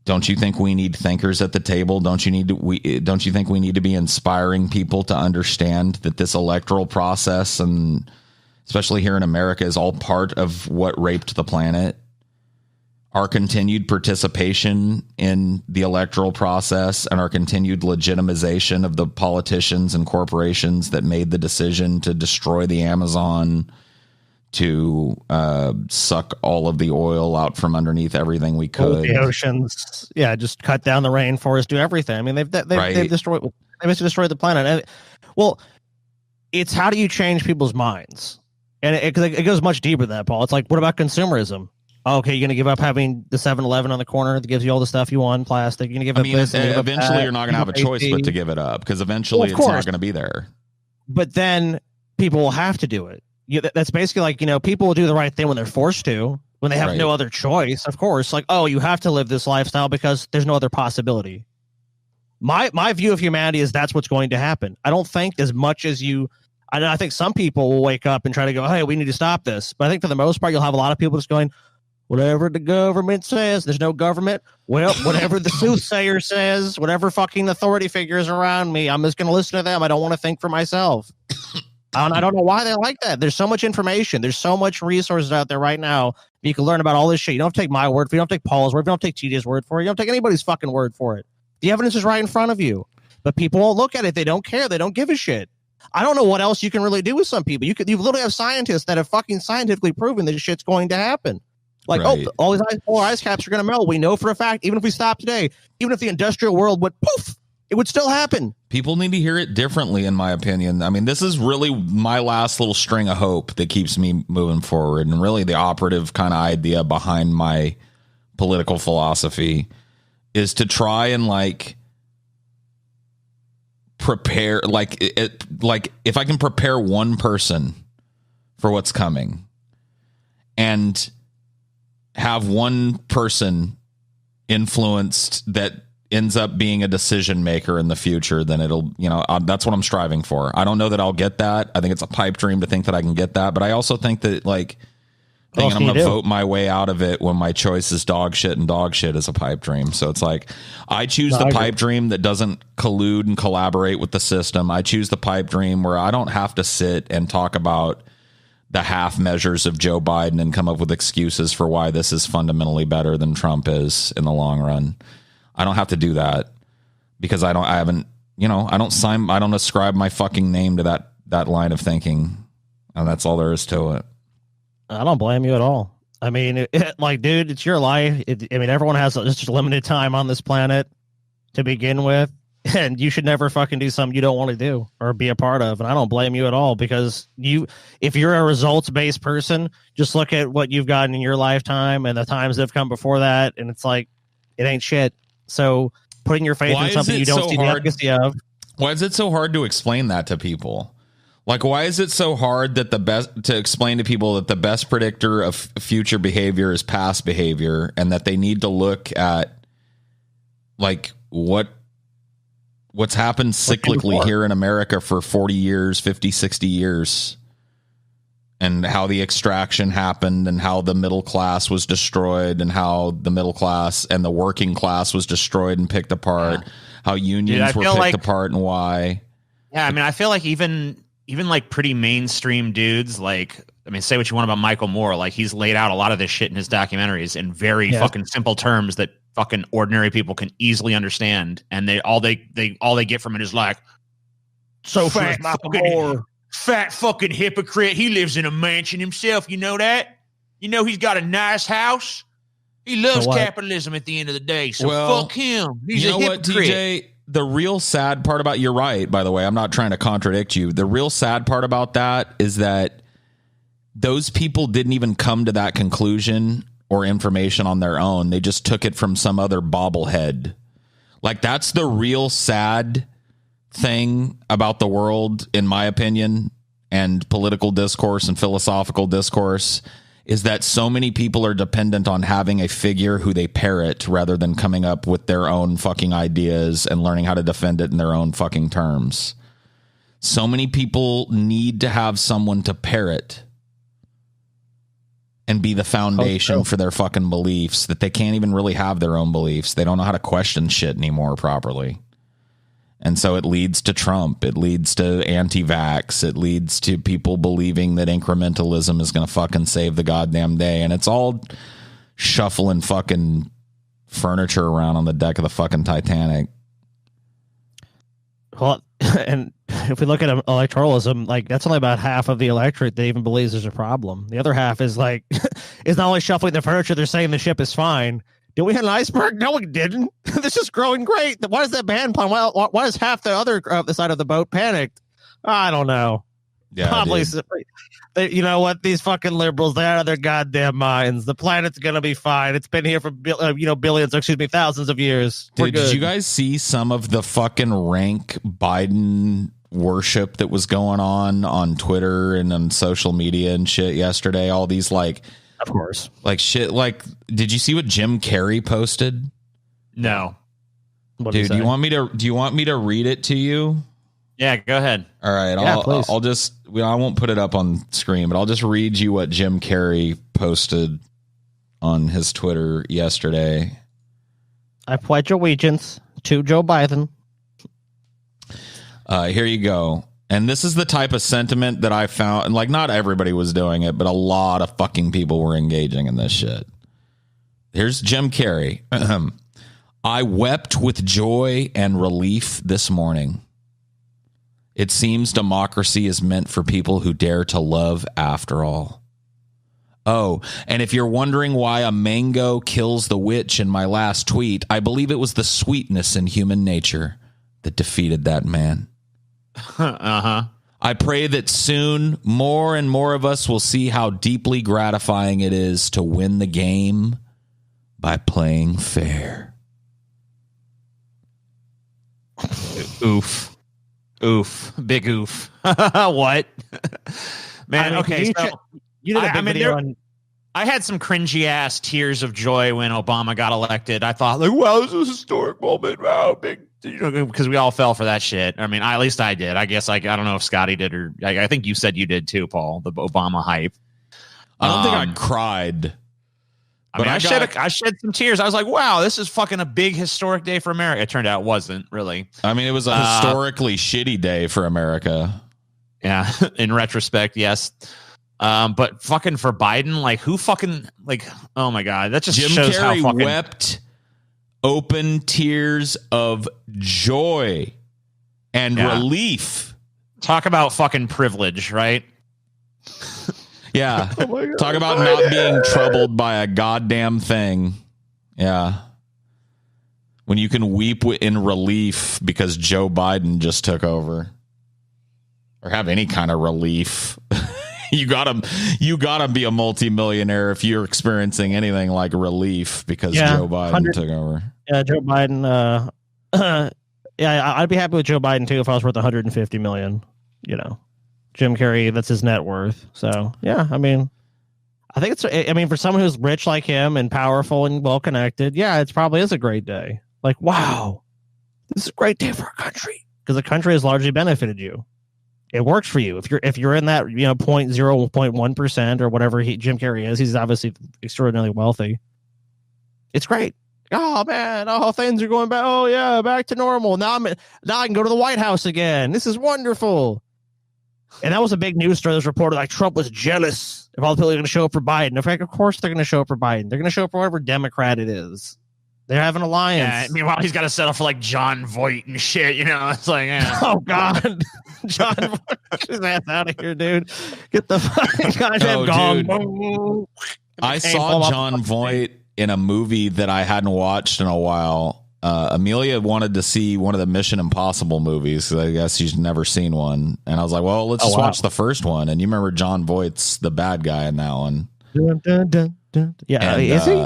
don't you think we need thinkers at the table? Don't you think we need to be inspiring people to understand that this electoral process, and especially here in America, is all part of what raped the planet? Our continued participation in the electoral process and our continued legitimization of the politicians and corporations that made the decision to destroy the Amazon, to suck all of the oil out from underneath everything we could, the oceans, just cut down the rainforest, do everything. I mean, they've basically destroyed the planet. And, well, it's how do you change people's minds? And it goes much deeper than that, Paul. It's like, what about consumerism? Okay, you're going to give up having the 7-Eleven on the corner that gives you all the stuff you want, plastic. You're going to give up this. Eventually, you're not going to have a choice but to give it up, because eventually it's not going to be there. But then people will have to do it. That's basically like, people will do the right thing when they're forced to, when they have no other choice, of course. Like, oh, you have to live this lifestyle because there's no other possibility. My view of humanity is that's what's going to happen. I don't think as much as I think some people will wake up and try to go, hey, we need to stop this. But I think for the most part, you'll have a lot of people just going, whatever the government says, there's no government. Well, whatever the soothsayer says, whatever fucking authority figures around me, I'm just going to listen to them. I don't want to think for myself. And I don't know why they like that. There's so much information. There's so much resources out there right now. You can learn about all this shit. You don't have to take my word for it. You don't take Paul's word. You don't take TJ's word for it. You don't take anybody's fucking word for it. The evidence is right in front of you. But people won't look at it. They don't care. They don't give a shit. I don't know what else you can really do with some people. You literally have scientists that have fucking scientifically proven this shit's going to happen. Like, all these ice caps are going to melt. We know for a fact, even if we stop today, even if the industrial world would poof, it would still happen. People need to hear it differently, in my opinion. I mean, this is really my last little string of hope that keeps me moving forward, and really the operative kind of idea behind my political philosophy is to try and prepare, if I can prepare one person for what's coming and have one person influenced that ends up being a decision maker in the future, then it'll, that's what I'm striving for. I don't know that I'll get that. I think it's a pipe dream to think that I can get that, but I also think that I'm going to vote my way out of it when my choice is dog shit, and dog shit is a pipe dream. So it's like, I choose the pipe dream that doesn't collude and collaborate with the system. I choose the pipe dream where I don't have to sit and talk about the half measures of Joe Biden and come up with excuses for why this is fundamentally better than Trump is in the long run. I don't have to do that because I don't ascribe my fucking name to that line of thinking. And that's all there is to it. I don't blame you at all. I mean, dude, it's your life. Everyone has just limited time on this planet to begin with. And you should never fucking do something you don't want to do or be a part of. And I don't blame you at all, because if you're a results-based person, just look at what you've gotten in your lifetime and the times that have come before that. And it's like, it ain't shit. So putting your faith in something you don't see the efficacy of. Why is it so hard to explain that to people? Like, why is it so hard to explain to people that the best predictor of future behavior is past behavior, and that they need to look at what's happened cyclically here in America for 40 years, 50, 60 years, and how the extraction happened, and how the middle ss was destroyed, and how the middle class and the working class was destroyed and picked apart, how unions were picked apart and why. Yeah, I feel like even pretty mainstream dudes, say what you want about Michael Moore, he's laid out a lot of this shit in his documentaries in very fucking simple terms that fucking ordinary people can easily understand, and all they get from it is so fat fucking hypocrite. He lives in a mansion himself. You know that? You know he's got a nice house. He loves capitalism at the end of the day. So fuck him. He's a hypocrite. What, TJ? The real sad part about, you're right, by the way, I'm not trying to contradict you. The real sad part about that is that those people didn't even come to that conclusion or information on their own. They just took it from some other bobblehead. That's the real sad thing about the world, in my opinion, and political discourse and philosophical discourse, is that so many people are dependent on having a figure who they parrot rather than coming up with their own fucking ideas and learning how to defend it in their own fucking terms. So many people need to have someone to parrot. and be the foundation for their fucking beliefs, that they can't even really have their own beliefs. They don't know how to question shit anymore properly. And so it leads to Trump. It leads to anti-vax. It leads to people believing that incrementalism is going to fucking save the goddamn day. And it's all shuffling fucking furniture around on the deck of the fucking Titanic. Well, and if we look at electoralism, like that's only about half of the electorate that even believes there's a problem. The other half is like, is not only shuffling the furniture, they're saying the ship is fine. Did we hit an iceberg? No, we didn't. This is growing great. Why is that band playing? Why is half the other the side of the boat panicked? I don't know. Yeah, probably. You know what? These fucking liberals, they're out of their goddamn minds. The planet's gonna be fine. It's been here for thousands of years. Did you guys see some of the fucking rank Biden worship that was going on Twitter and on social media and shit yesterday? All these like, of course, like shit. Like, did you see what Jim Carrey posted? No. Dude, do you want me to read it to you? Yeah, go ahead. All right, I won't put it up on screen, but I'll just read you what Jim Carrey posted on his Twitter yesterday. I pledge allegiance to Joe Biden. Here you go. And this is the type of sentiment that I found, and like not everybody was doing it, but a lot of fucking people were engaging in this shit. Here's Jim Carrey. I wept with joy and relief this morning. It seems democracy is meant for people who dare to love after all. Oh, and if you're wondering why a mango kills the witch in my last tweet, I believe it was the sweetness in human nature that defeated that man. Uh-huh. I pray that soon more and more of us will see how deeply gratifying it is to win the game by playing fair. Oof. Oof. Big oof. What? Man, okay. You did a big video on... I had some cringy ass tears of joy when Obama got elected. I thought, like, wow, this is a historic moment. Wow, big, because we all fell for that shit. I mean, at least I did. I guess I don't know if Scotty did or I think you said you did too, Paul. The Obama hype. I don't think I cried. I mean, I shed some tears. I was like, wow, this is fucking a big historic day for America. It turned out it wasn't really. I mean, it was a historically shitty day for America. Yeah, in retrospect, yes. But fucking for Biden, like who fucking like, oh my God, that just Jim shows Carrey how fucking wept open tears of joy and relief. Talk about fucking privilege, right? Yeah. Talk about not being troubled by a goddamn thing. Yeah. When you can weep in relief because Joe Biden just took over, or have any kind of relief. You gotta be a multimillionaire if you're experiencing anything like relief because Joe Biden took over. Yeah, Joe Biden. I'd be happy with Joe Biden too if I was worth 150 million. You know, Jim Carrey, that's his net worth. So yeah, I mean, I think for someone who's rich like him and powerful and well connected, yeah, it probably is a great day. Like, wow, this is a great day for our country because the country has largely benefited you. It works for you if you're in that 0.1% or whatever Jim Carrey is. He's obviously extraordinarily wealthy. It's great. Oh man, things are going back. Oh yeah, back to normal. Now I can go to the White House again. This is wonderful. And that was a big news story that was reported. Like Trump was jealous if all the people are going to show up for Biden. In fact, of course they're going to show up for Biden. They're going to show up for whatever Democrat it is. They're having an alliance. Yeah, meanwhile, he's got to settle for like John Voight and shit. You know, it's like, oh god, John Voight, get his ass out of here, dude. Get the fucking goddamn gong. I saw John Voight in a movie that I hadn't watched in a while. Amelia wanted to see one of the Mission Impossible movies. I guess she's never seen one, and I was like, "Well, let's just watch the first one." And you remember John Voight's the bad guy in that one? Yeah, and, is he?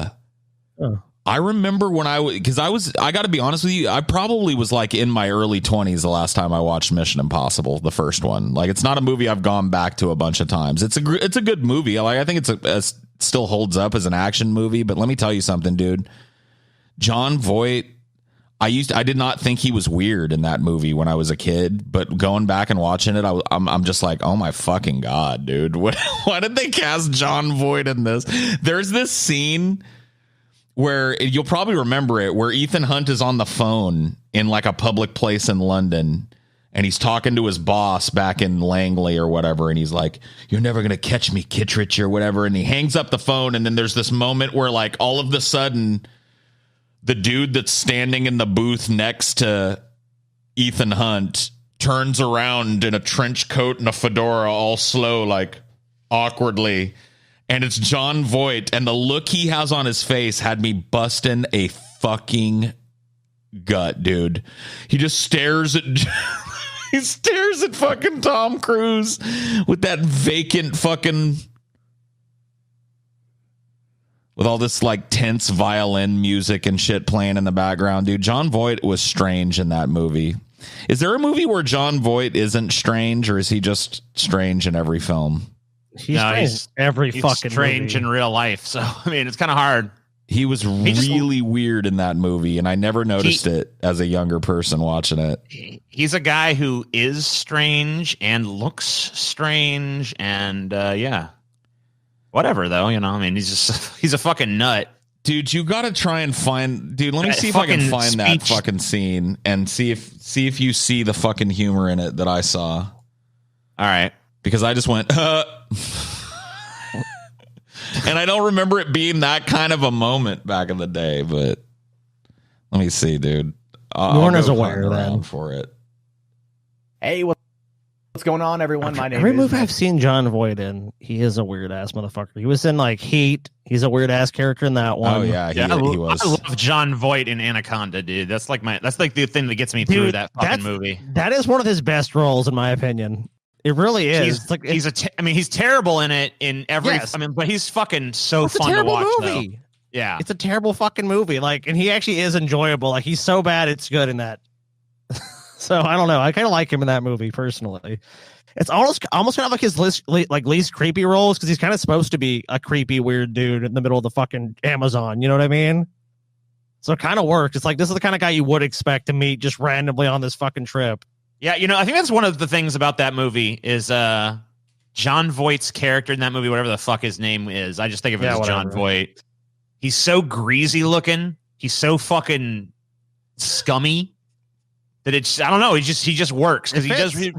I remember when I got to be honest with you, I probably was like in my early 20s the last time I watched Mission Impossible, the first one. Like, it's not a movie I've gone back to a bunch of times. It's a good movie. Like, I think it still holds up as an action movie. But let me tell you something, dude. John Voight, I did not think he was weird in that movie when I was a kid, but going back and watching it, I'm just like, oh my fucking God, dude. Why did they cast Jon Voight in this? There's this scene where you'll probably remember it, where Ethan Hunt is on the phone in like a public place in London, and he's talking to his boss back in Langley or whatever, and he's like, "You're never gonna catch me, Kittredge," or whatever, and he hangs up the phone, and then there's this moment where like all of the sudden the dude that's standing in the booth next to Ethan Hunt turns around in a trench coat and a fedora, all slow, like awkwardly. And it's Jon Voight. And the look he has on his face had me busting a fucking gut, dude. He just stares at... he stares at fucking Tom Cruise with that vacant fucking... with all this like tense violin music and shit playing in the background, dude. Jon Voight was strange in that movie. Is there a movie where Jon Voight isn't strange, or is he just strange in every film? He's fucking strange movie. in real life. So I mean, it's kind of hard. He was really weird in that movie, and I never noticed it as a younger person watching it. He's a guy who is strange and looks strange, and yeah. Whatever, though, you know. I mean, he's a fucking nut, dude. You got to try and find, dude. Let me see if I can find that fucking scene and see if you see the fucking humor in it that I saw. All right, because I just went, and I don't remember it being that kind of a moment back in the day. But let me see, dude. Warner's aware then for it. Hey, what's going on, everyone? My name Every is movie I've seen Jon Voight in, he is a weird ass motherfucker. He was in like Heat. He's a weird ass character in that one. Oh yeah, he was. I love Jon Voight in Anaconda, dude. That's like the thing that gets me through that fucking movie. That is one of his best roles, in my opinion. It really is. He's terrible in it in every. Yes. I mean, but he's fucking so fun to watch. Movie. Though. Yeah, it's a terrible fucking movie. Like, and he actually is enjoyable. Like, he's so bad, it's good in that. So I don't know. I kind of like him in that movie personally. It's almost kind of like his least creepy roles, because he's kind of supposed to be a creepy weird dude in the middle of the fucking Amazon. You know what I mean? So it kind of works. It's like, this is the kind of guy you would expect to meet just randomly on this fucking trip. Yeah, you know, I think that's one of the things about that movie is Jon Voight's character in that movie, whatever the fuck his name is. I just think of it as Jon Voight. He's so greasy looking. He's so fucking scummy that it's, I don't know. He just works because he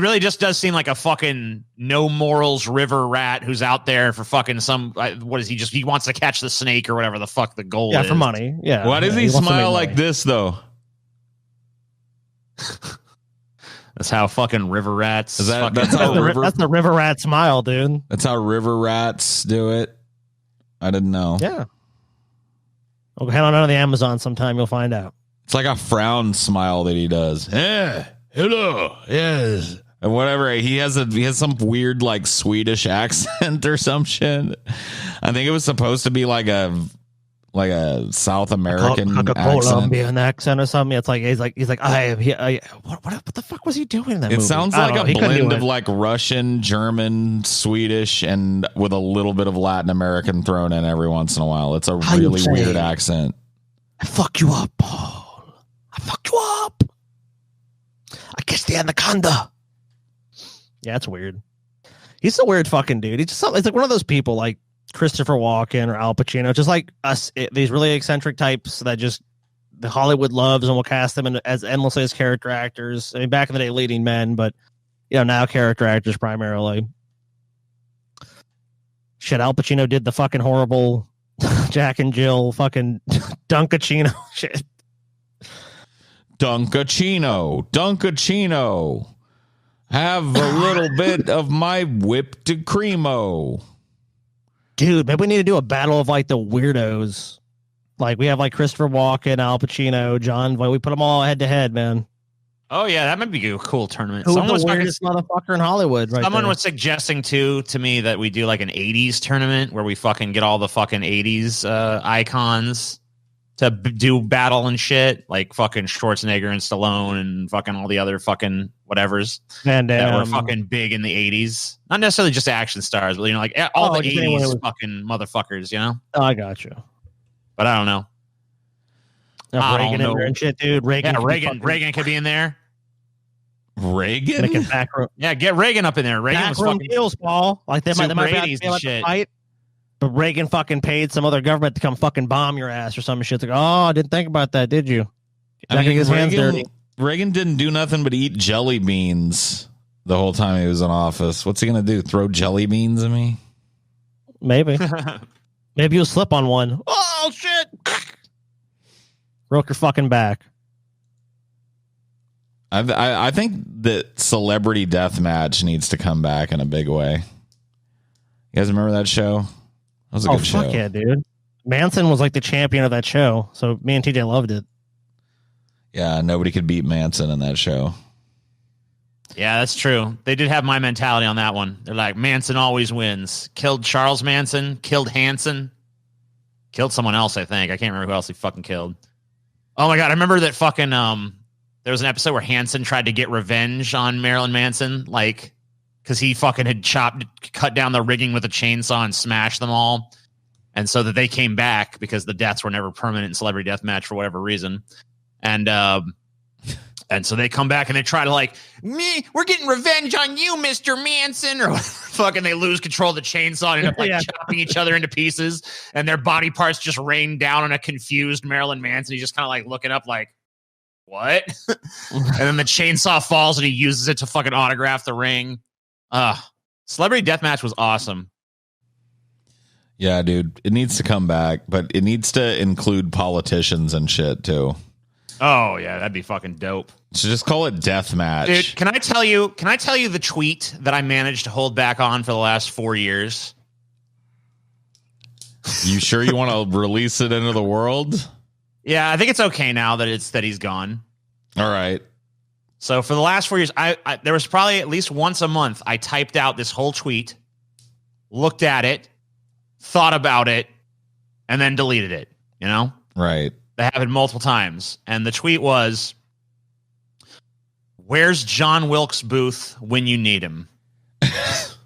really just does seem like a fucking no morals river rat who's out there for fucking some, what is he wants to catch the snake or whatever the fuck the goal is. Yeah, for money. Yeah. Why does he smile like this though? That's how fucking river rats. That's the river rat smile, dude. That's how river rats do it. I didn't know. Yeah. Okay, head on out of the Amazon sometime. You'll find out. It's like a frown smile that he does. Yeah. Hello. Yes. And whatever. He has some weird like Swedish accent or some shit. I think it was supposed to be like a South American Colombian accent or something. It's like he's like what the fuck was he doing in that movie? It sounds like a blend of like Russian, German, Swedish, and with a little bit of Latin American thrown in every once in a while. It's a really weird accent. I fuck you up, Paul. I fuck you up. I kiss the anaconda. Yeah, it's weird. He's a weird fucking dude. He's just it's like one of those people like Christopher Walken or Al Pacino, just like us, these really eccentric types that just the Hollywood loves and will cast them as endlessly as character actors. I mean, back in the day, leading men, but you know, now character actors primarily. Shit, Al Pacino did the fucking horrible Jack and Jill fucking Dunkachino shit. Dunkachino. Have a little bit of my whipped cremo. Dude, maybe we need to do a battle of like the weirdos. Like we have like Christopher Walken, Al Pacino, Jon Voight. We put them all head to head, man. Oh yeah, that might be a cool tournament. Who's the weirdest motherfucker in Hollywood? Right. Someone was suggesting to me that we do like an '80s tournament where we fucking get all the fucking '80s icons to do battle and shit, like fucking Schwarzenegger and Stallone and fucking all the other fucking whatevers that were fucking big in the '80s. Not necessarily just action stars, but you know, like all the '80s fucking motherfuckers. You know? Oh, I got you. But I don't know. I Reagan don't in there know. and shit, dude. Reagan. Yeah, could be Reagan. fucking Reagan could be in there. Reagan? making back room, Yeah, get Reagan up in there. Reagan was backroom fucking deals, Paul. Like they might Super be 80s and about shit. to fight, but Reagan fucking paid some other government to come fucking bomb your ass or some shit. It's like, oh, I didn't think about that, did you? Not gonna get his hands dirty. Reagan didn't do nothing but eat jelly beans the whole time he was in office. What's he going to do? Throw jelly beans at me? Maybe. Maybe you'll slip on one. Oh, shit. Broke your fucking back. I think that Celebrity Deathmatch needs to come back in a big way. You guys remember that show? That was a good show. Fuck yeah, dude. Manson was like the champion of that show, so me and TJ loved it. Yeah, nobody could beat Manson in that show. Yeah, that's true. They did have my mentality on that one. They're like, Manson always wins. Killed Charles Manson, killed Hanson, killed someone else, I think. I can't remember who else he fucking killed. Oh my God, I remember that fucking, there was an episode where Hanson tried to get revenge on Marilyn Manson, like, because he fucking had cut down the rigging with a chainsaw and smashed them all. And so that they came back because the deaths were never permanent in Celebrity Deathmatch for whatever reason. And so they come back and they try to like, we're getting revenge on you, Mr. Manson, or fucking they lose control of the chainsaw and end up like chopping each other into pieces, and their body parts just rain down on a confused Marilyn Manson. He's just kind of like looking up like, what? And then the chainsaw falls and he uses it to fucking autograph the ring. Celebrity Deathmatch was awesome. Yeah, dude, it needs to come back, but it needs to include politicians and shit too. Oh yeah, that'd be fucking dope. So just call it Deathmatch. Dude, can I tell you the tweet that I managed to hold back on for the last 4 years? You sure you want to release it into the world? Yeah, I think it's okay now that he's gone. All right. So for the last 4 years, I there was probably at least once a month I typed out this whole tweet, looked at it, thought about it, and then deleted it. You know? Right. That happened multiple times. And the tweet was, where's John Wilkes Booth when you need him? And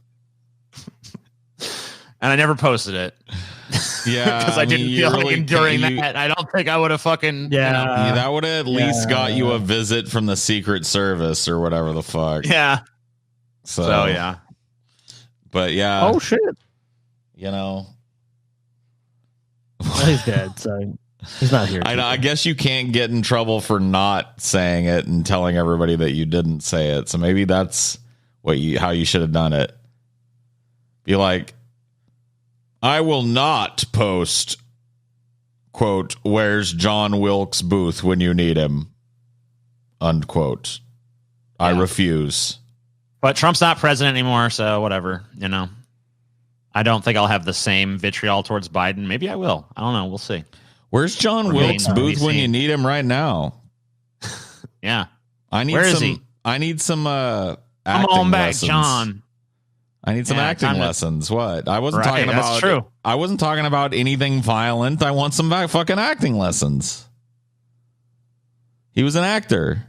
I never posted it. Yeah. Because I didn't feel like enduring that. I don't think I would have fucking... Yeah, that would have at least got you a visit from the Secret Service or whatever the fuck. Yeah. So yeah. But yeah. Oh, shit. You know. He's dead, so... He's not here. I guess you can't get in trouble for not saying it and telling everybody that you didn't say it. So maybe that's how you should have done it. Be like, I will not post, quote, where's John Wilkes Booth when you need him, unquote. Yeah. I refuse. But Trump's not president anymore, so whatever, you know. I don't think I'll have the same vitriol towards Biden. Maybe I will. I don't know. We'll see. Where's John Wilkes Booth when you need him right now? Yeah. Where is he? I need some acting Come on back, lessons. John. I need some acting lessons. What? I wasn't talking about. That's true. I wasn't talking about anything violent. I want some fucking acting lessons. He was an actor.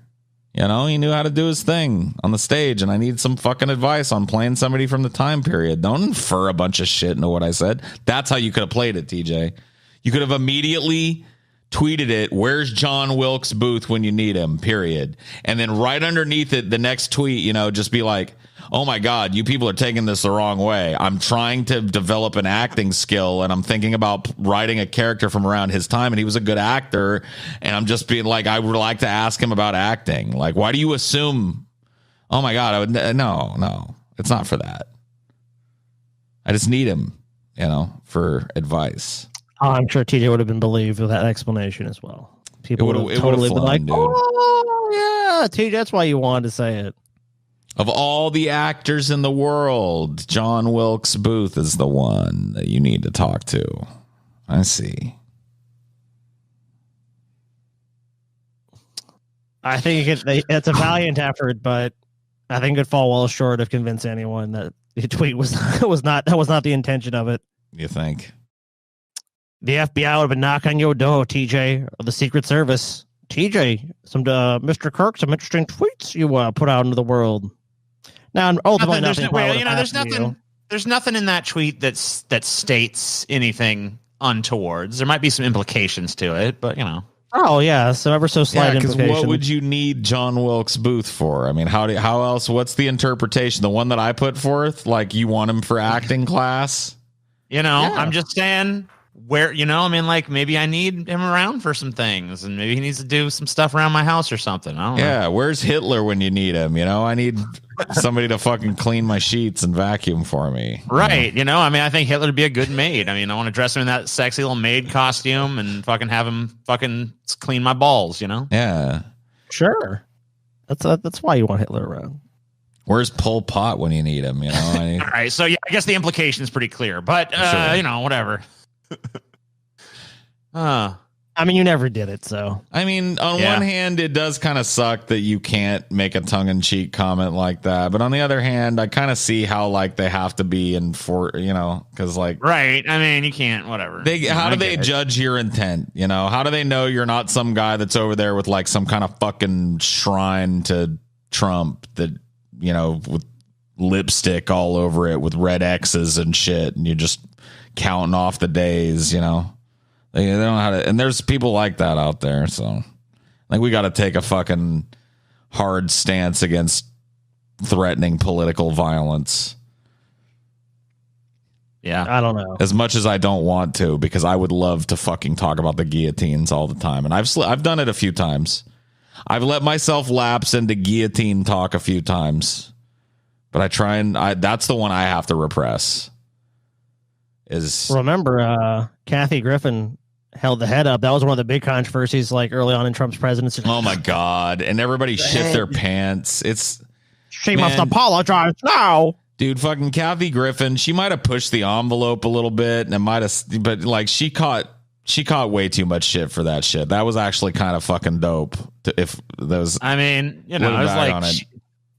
You know, he knew how to do his thing on the stage, and I need some fucking advice on playing somebody from the time period. Don't infer a bunch of shit into what I said. That's how you could have played it, TJ. You could have immediately tweeted it, where's John Wilkes Booth when you need him, period. And then right underneath it, the next tweet, you know, just be like, oh my God, you people are taking this the wrong way. I'm trying to develop an acting skill, and I'm thinking about writing a character from around his time, and he was a good actor. And I'm just being like, I would like to ask him about acting. Like, why do you assume? Oh my God, I would no, it's not for that. I just need him, you know, for advice. Oh, I'm sure TJ would have been believed with that explanation as well. People would have totally been like, dude. Oh, yeah, TJ, that's why you wanted to say it. Of all the actors in the world, John Wilkes Booth is the one that you need to talk to. I see. I think it's a valiant effort, but I think it'd fall well short of convincing anyone that the tweet was not the intention of it. You think? The FBI would have been knocking on your door, TJ, or the Secret Service. TJ, Mr. Kirk, some interesting tweets you put out into the world. Now, ultimately, there's nothing in that tweet that states anything untowards. There might be some implications to it, but you know. Oh yeah, so ever so slight because implication. what would you need John Wilkes Booth for? I mean, how else? What's the interpretation? The one that I put forth, like you want him for acting class? I'm just saying where, I mean, like maybe I need him around for some things, and maybe he needs to do some stuff around my house or something. I don't know. Yeah, where's Hitler when you need him? I need somebody to fucking clean my sheets and vacuum for me. Right. I mean, I think Hitler would be a good maid. I mean, I want to dress him in that sexy little maid costume and fucking have him fucking clean my balls, Yeah. Sure. That's why you want Hitler around. Where's Pol Pot when you need him? All right. So, yeah, I guess the implication is pretty clear, but, Sure. Whatever. I mean, you never did it, so. I mean, on one hand, it does kind of suck that you can't make a tongue-in-cheek comment like that. But on the other hand, I kind of see how, like, they have to be because, like... Right. I mean, you can't, whatever. How do they judge your intent? How do they know you're not some guy that's over there with, like, some kind of fucking shrine to Trump that, with lipstick all over it with red X's and shit, and you're just counting off the days, They don't know how to, and there's people like that out there. So I think we got to take a fucking hard stance against threatening political violence. Yeah. I don't know. As much as I don't want to, because I would love to fucking talk about the guillotines all the time. And I've done it a few times. I've let myself lapse into guillotine talk a few times, but that's the one I have to repress. Remember, Kathy Griffin held the head up. That was one of the big controversies, like early on in Trump's presidency. Oh my God. And everybody shit their pants. She must apologize now. Dude, fucking Kathy Griffin, she might have pushed the envelope a little bit and but like she caught way too much shit for that shit. That was actually kind of fucking dope. I mean, it was like,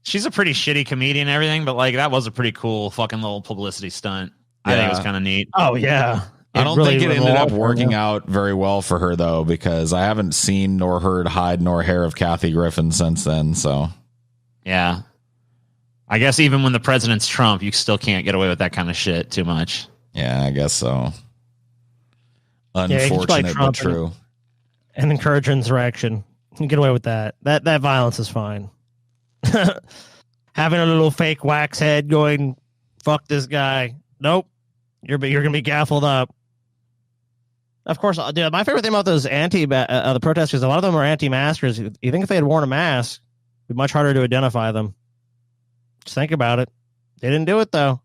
she's a pretty shitty comedian and everything, but like that was a pretty cool fucking little publicity stunt. I think it was kind of neat. Oh yeah. I don't think it ended up working out very well for her though, because I haven't seen nor heard hide nor hair of Kathy Griffin since then. So yeah, I guess even when the president's Trump, you still can't get away with that kind of shit too much. Yeah, I guess so. Unfortunate, but true. And encourage insurrection. You can get away with that. That violence is fine. Having a little fake wax head going, fuck this guy. Nope. You're gonna be gaffled up. Of course, dude, my favorite thing about those the protesters, a lot of them are anti-maskers. You think if they had worn a mask, it'd be much harder to identify them. Just think about it. They didn't do it though.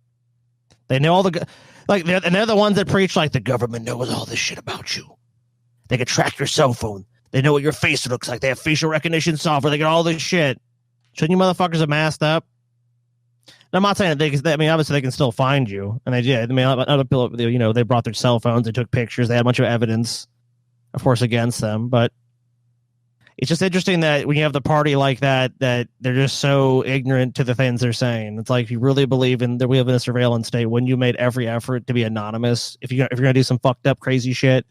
They know all the they're the ones that preach like the government knows all this shit about you. They can track your cell phone. They know what your face looks like. They have facial recognition software. They got all this shit. Shouldn't you motherfuckers have masked up? I'm not saying that obviously they can still find you, and they did. I mean, other people, they brought their cell phones, they took pictures, they had a bunch of evidence, of course, against them. But it's just interesting that when you have the party like that they're just so ignorant to the things they're saying. It's like, if you really believe that we live in a surveillance state, when you made every effort to be anonymous, if you're gonna do some fucked up crazy shit,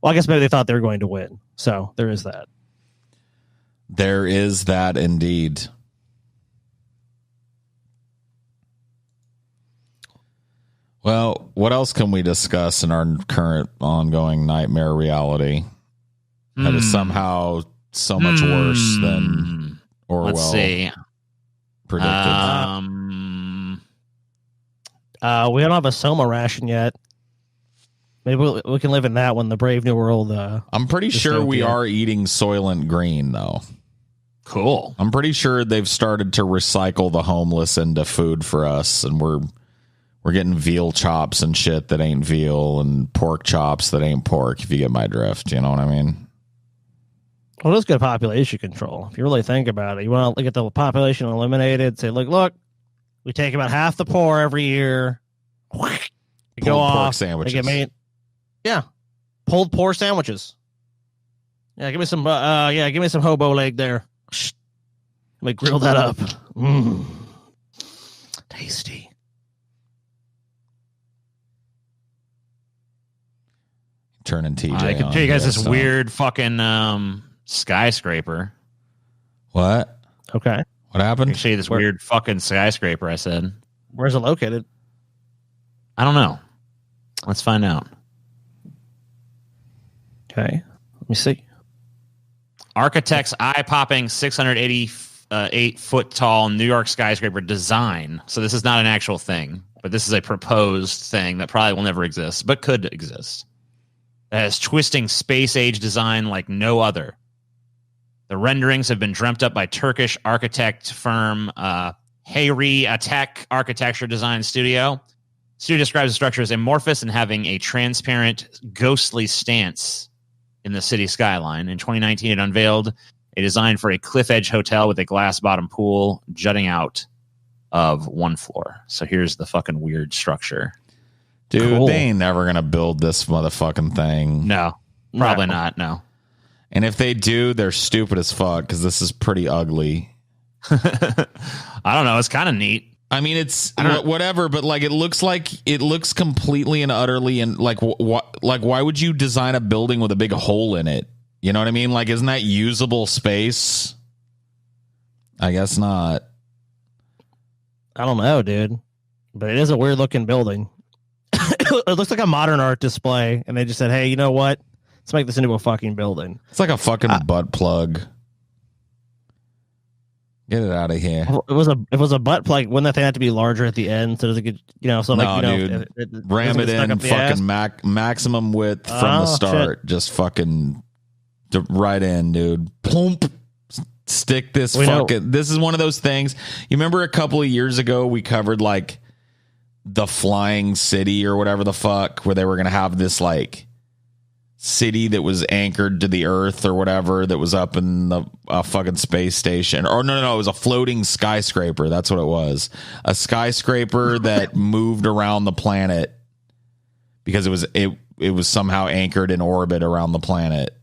well, I guess maybe they thought they were going to win. So there is that. There is that indeed. Well, what else can we discuss in our current ongoing nightmare reality that is somehow so much worse than Orwell predicted? We don't have a Soma ration yet. Maybe we can live in that one, the Brave New World. I'm pretty sure we are eating Soylent Green, though. Cool. I'm pretty sure they've started to recycle the homeless into food for us, and we're getting veal chops and shit that ain't veal, and pork chops that ain't pork, if you get my drift. You know what I mean? Well, that's good population control. If you really think about it, you want to get the population eliminated. Say, look, we take about half the poor every year. They go off. Pork sandwiches. They get made. Yeah. Pulled pork sandwiches. Yeah, give me some hobo leg there. Let me grill that up. Tasty. Turning TJ. I can show you guys this weird fucking skyscraper. What? Okay. What I happened? can show you this weird fucking skyscraper, I said. Where's it located? I don't know. Let's find out. Okay. Let me see. Architect's eye-popping 688-foot tall New York skyscraper design. So this is not an actual thing, but this is a proposed thing that probably will never exist, but could exist. It has twisting space-age design like no other. The renderings have been dreamt up by Turkish architect firm Hayri Atek Architecture Design Studio. Studio describes the structure as amorphous and having a transparent, ghostly stance in the city skyline. In 2019, it unveiled a design for a cliff edge hotel with a glass bottom pool jutting out of one floor. So here's the fucking weird structure. Dude, Cool. they ain't never going to build this motherfucking thing. No, probably not. No. And if they do, they're stupid as fuck because this is pretty ugly. I don't know. It's kind of neat. I mean, it's whatever, but like it looks completely and utterly and like why would you design a building with a big hole in it? You know what I mean? Like, isn't that usable space? I guess not. I don't know, dude. But it is a weird looking building. It looks like a modern art display, and they just said, "Hey, you know what? Let's make this into a fucking building." It's like a fucking butt plug. Get it out of here. It was a butt plug. Wouldn't that thing have to be larger at the end so does it get, so like, dude. Ram it in fucking maximum width from the start. Shit. Just fucking right in, dude. Plump. Stick this fucking. This is one of those things. You remember a couple of years ago we covered like the Flying City or whatever the fuck, where they were gonna have this like city that was anchored to the earth or whatever, that was up in the fucking space station. Or no, it was a floating skyscraper. That's what it was. A skyscraper that moved around the planet because it was somehow anchored in orbit around the planet.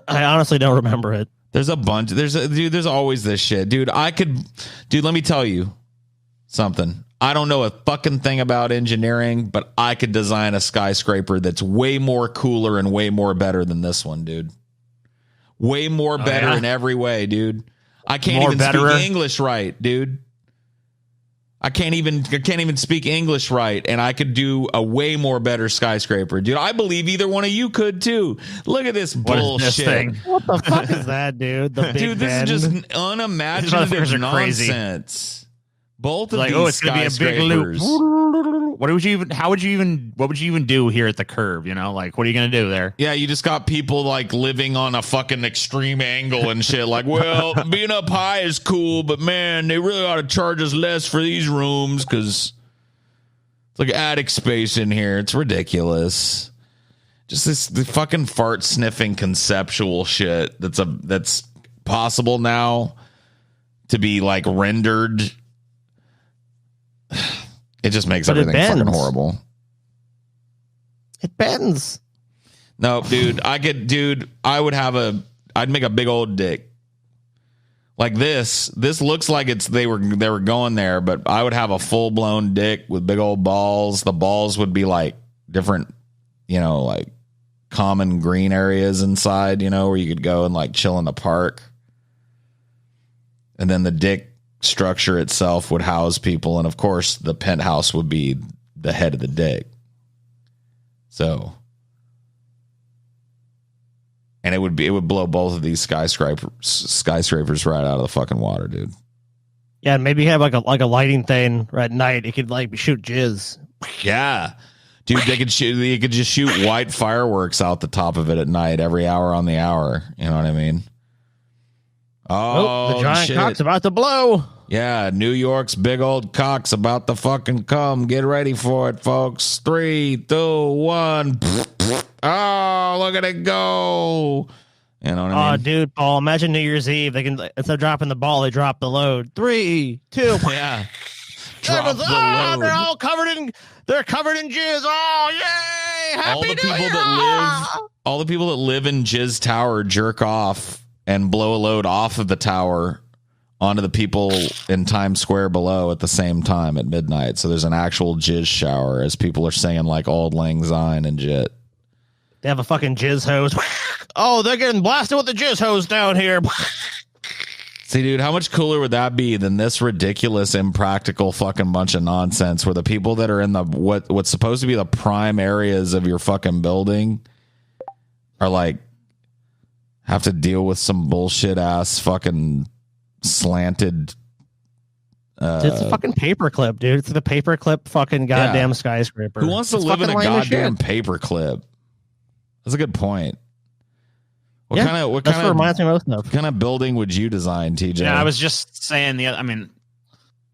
I honestly don't remember it. There's a bunch. There's always this shit, dude. Let me tell you something. I don't know a fucking thing about engineering, but I could design a skyscraper that's way more cooler and way more better than this one, dude. Way more better in every way, dude. I can't even speak English right, dude. I can't even speak English right, and I could do a way more better skyscraper, dude. I believe either one of you could too. Look at this bullshit. What the fuck is that, dude? The big dude, this is just unimaginative nonsense. Both of like, these it's gonna be a big loop. What would you even do here at the curb? You know, like, what are you gonna do there? Yeah, you just got people like living on a fucking extreme angle and shit. Like, well, being up high is cool, but man, they really ought to charge us less for these rooms because it's like attic space in here. It's ridiculous. Just the fucking fart sniffing conceptual shit that's possible now to be like rendered. It just makes everything fucking horrible. It bends. No, dude, I'd make a big old dick. Like this looks like they were going there, but I would have a full blown dick with big old balls. The balls would be like different, like common green areas inside, where you could go and like chill in the park. And then the dick structure itself would house people, and of course the penthouse would be the head of the dick. So, and it would blow both of these skyscrapers right out of the fucking water, dude. Yeah, maybe have like a lighting thing at night. It could like shoot jizz. Yeah, dude, they could just shoot white fireworks out the top of it at night every hour on the hour. You know what I mean? Oh, the giant shit. cock's about to blow. Yeah, New York's big old cock's about to fucking come. Get ready for it, folks. 3, 2, 1. Oh, look at it go. You know what I mean? Oh, dude, Paul, imagine New Year's Eve. They can, instead of dropping the ball, they drop the load. 3, 2. Yeah. Drop the load. They're all covered in jizz. Oh, yay. Happy New Year. All the people that live in Jizz Tower jerk off and blow a load off of the tower onto the people in Times Square below at the same time at midnight. So there's an actual jizz shower as people are singing like Auld Lang Syne and shit. They have a fucking jizz hose. Oh, they're getting blasted with the jizz hose down here. See, dude, how much cooler would that be than this ridiculous, impractical fucking bunch of nonsense where the people that are in the what's supposed to be the prime areas of your fucking building are like have to deal with some bullshit ass fucking slanted. It's a fucking paperclip, dude. It's the paperclip fucking goddamn skyscraper. Who wants to live in a goddamn paperclip? That's a good point. What kind of reminds me most of. What kind of building would you design, TJ? Yeah, I was just saying I mean,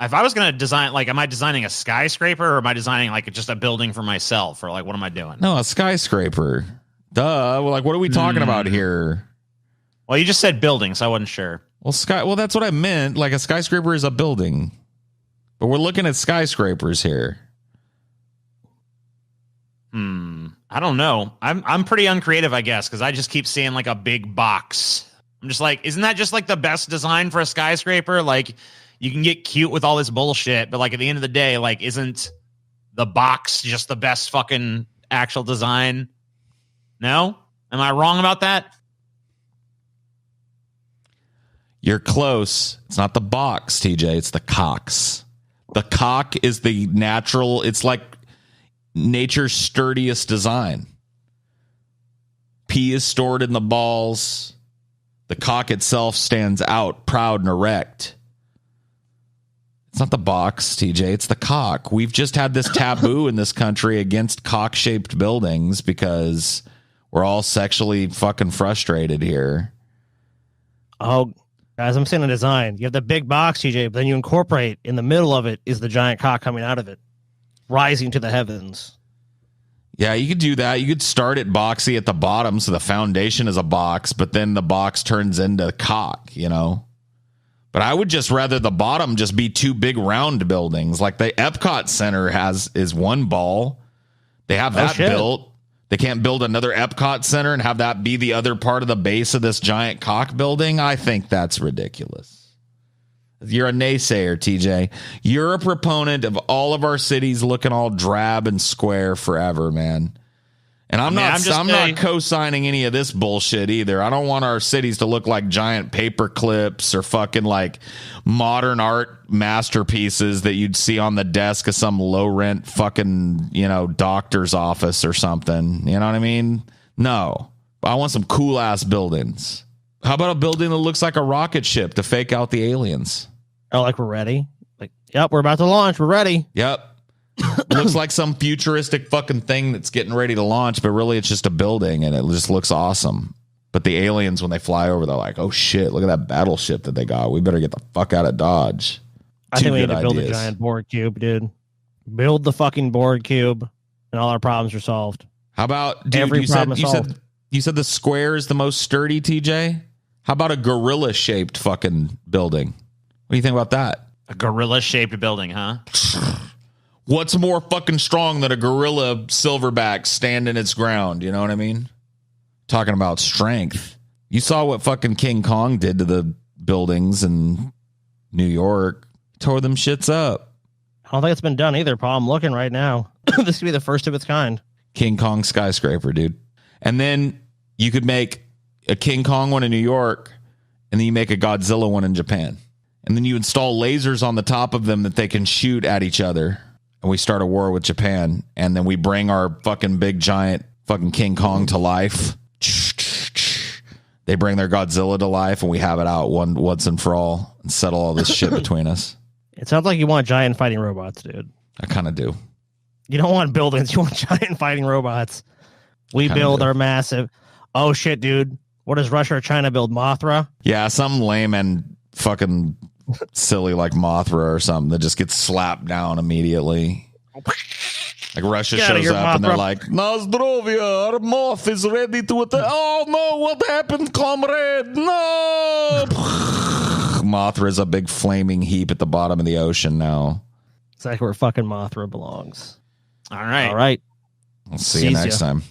if I was gonna design, like, am I designing a skyscraper or am I designing like just a building for myself, or like what am I doing? No, a skyscraper. Duh. Like, what are we talking about here? Well, you just said building, so I wasn't sure. Well, that's what I meant. Like, a skyscraper is a building, but we're looking at skyscrapers here. I don't know. I'm pretty uncreative, I guess, because I just keep seeing like a big box. I'm just like, isn't that just like the best design for a skyscraper? Like, you can get cute with all this bullshit, but like at the end of the day, like, isn't the box just the best fucking actual design? No? Am I wrong about that? You're close. It's not the box, TJ. It's the cocks. The cock is the natural. It's like nature's sturdiest design. Pee is stored in the balls. The cock itself stands out, proud and erect. It's not the box, TJ. It's the cock. We've just had this taboo in this country against cock-shaped buildings because we're all sexually fucking frustrated here. Oh, guys, I'm saying a design. You have the big box, TJ, but then you incorporate in the middle of it is the giant cock coming out of it, rising to the heavens. Yeah, you could do that. You could start it boxy at the bottom, so the foundation is a box, but then the box turns into cock, you know? But I would just rather the bottom just be two big round buildings. Like the Epcot Center is one ball. They have that built. They can't build another Epcot Center and have that be the other part of the base of this giant cock building. I think that's ridiculous. You're a naysayer, TJ. You're a proponent of all of our cities looking all drab and square forever, man. And I'm not co-signing any of this bullshit either. I don't want our cities to look like giant paper clips or fucking like modern art masterpieces that you'd see on the desk of some low rent fucking, doctor's office or something. You know what I mean? No. I want some cool ass buildings. How about a building that looks like a rocket ship to fake out the aliens? Oh, like we're ready? Like, yep, we're about to launch. We're ready. Yep. Looks like some futuristic fucking thing that's getting ready to launch, but really it's just a building and it just looks awesome. But the aliens, when they fly over, they're like, oh shit, look at that battleship that they got. We better get the fuck out of Dodge. I think we need to build a giant board cube, dude. Build the fucking board cube and all our problems are solved. How about, dude, you said the square is the most sturdy, TJ? How about a gorilla shaped fucking building? What do you think about that? A gorilla shaped building, huh? What's more fucking strong than a gorilla silverback standing its ground? You know what I mean? Talking about strength. You saw what fucking King Kong did to the buildings in New York. Tore them shits up. I don't think it's been done either, Paul. I'm looking right now. This could be the first of its kind. King Kong skyscraper, dude. And then you could make a King Kong one in New York, and then you make a Godzilla one in Japan. And then you install lasers on the top of them that they can shoot at each other. And we start a war with Japan. And then we bring our fucking big giant fucking King Kong to life. They bring their Godzilla to life and we have it out once and for all and settle all this shit between us. It sounds like you want giant fighting robots, dude. I kind of do. You don't want buildings. You want giant fighting robots. We build our massive. Oh shit, dude. What does Russia or China build? Mothra? Yeah, something lame and fucking silly like Mothra or something that just gets slapped down immediately. Like Russia shows up Mothra. And they're like, Nazdrovia, our moth is ready to attack. Oh no, what happened, comrade? No! Mothra is a big flaming heap at the bottom of the ocean now. It's like where fucking Mothra belongs. All right. All right. We'll see you next time.